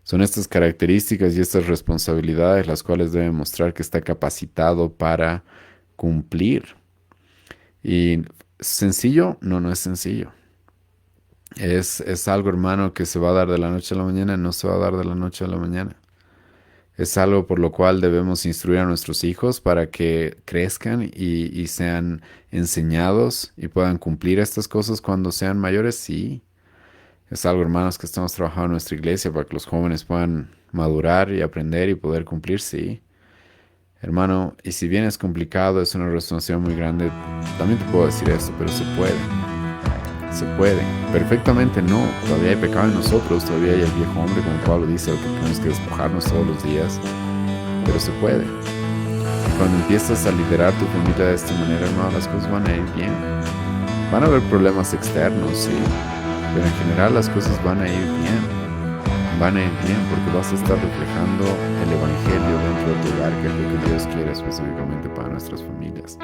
Son estas características y estas responsabilidades las cuales debe mostrar que está capacitado para cumplir. Y sencillo, no es sencillo. Es algo, hermano, que se va a dar de la noche a la mañana, no se va a dar de la noche a la mañana. Es algo por lo cual debemos instruir a nuestros hijos para que crezcan y sean enseñados y puedan cumplir estas cosas cuando sean mayores. Sí, es algo, hermanos, que estamos trabajando en nuestra iglesia para que los jóvenes puedan madurar y aprender y poder cumplir. Sí, hermano, y si bien es complicado, es una responsabilidad muy grande, también te puedo decir esto, pero se puede. Se puede. Perfectamente no. Todavía hay pecado en nosotros, todavía hay el viejo hombre, como Pablo dice, al que tenemos que despojarnos todos los días. Pero se puede. Y cuando empiezas a liderar tu familia de esta manera, no, las cosas van a ir bien. Van a haber problemas externos, sí. Pero en general las cosas van a ir bien. Van a ir bien porque vas a estar reflejando el evangelio dentro de tu hogar, que es lo que Dios quiere específicamente para nuestras familias.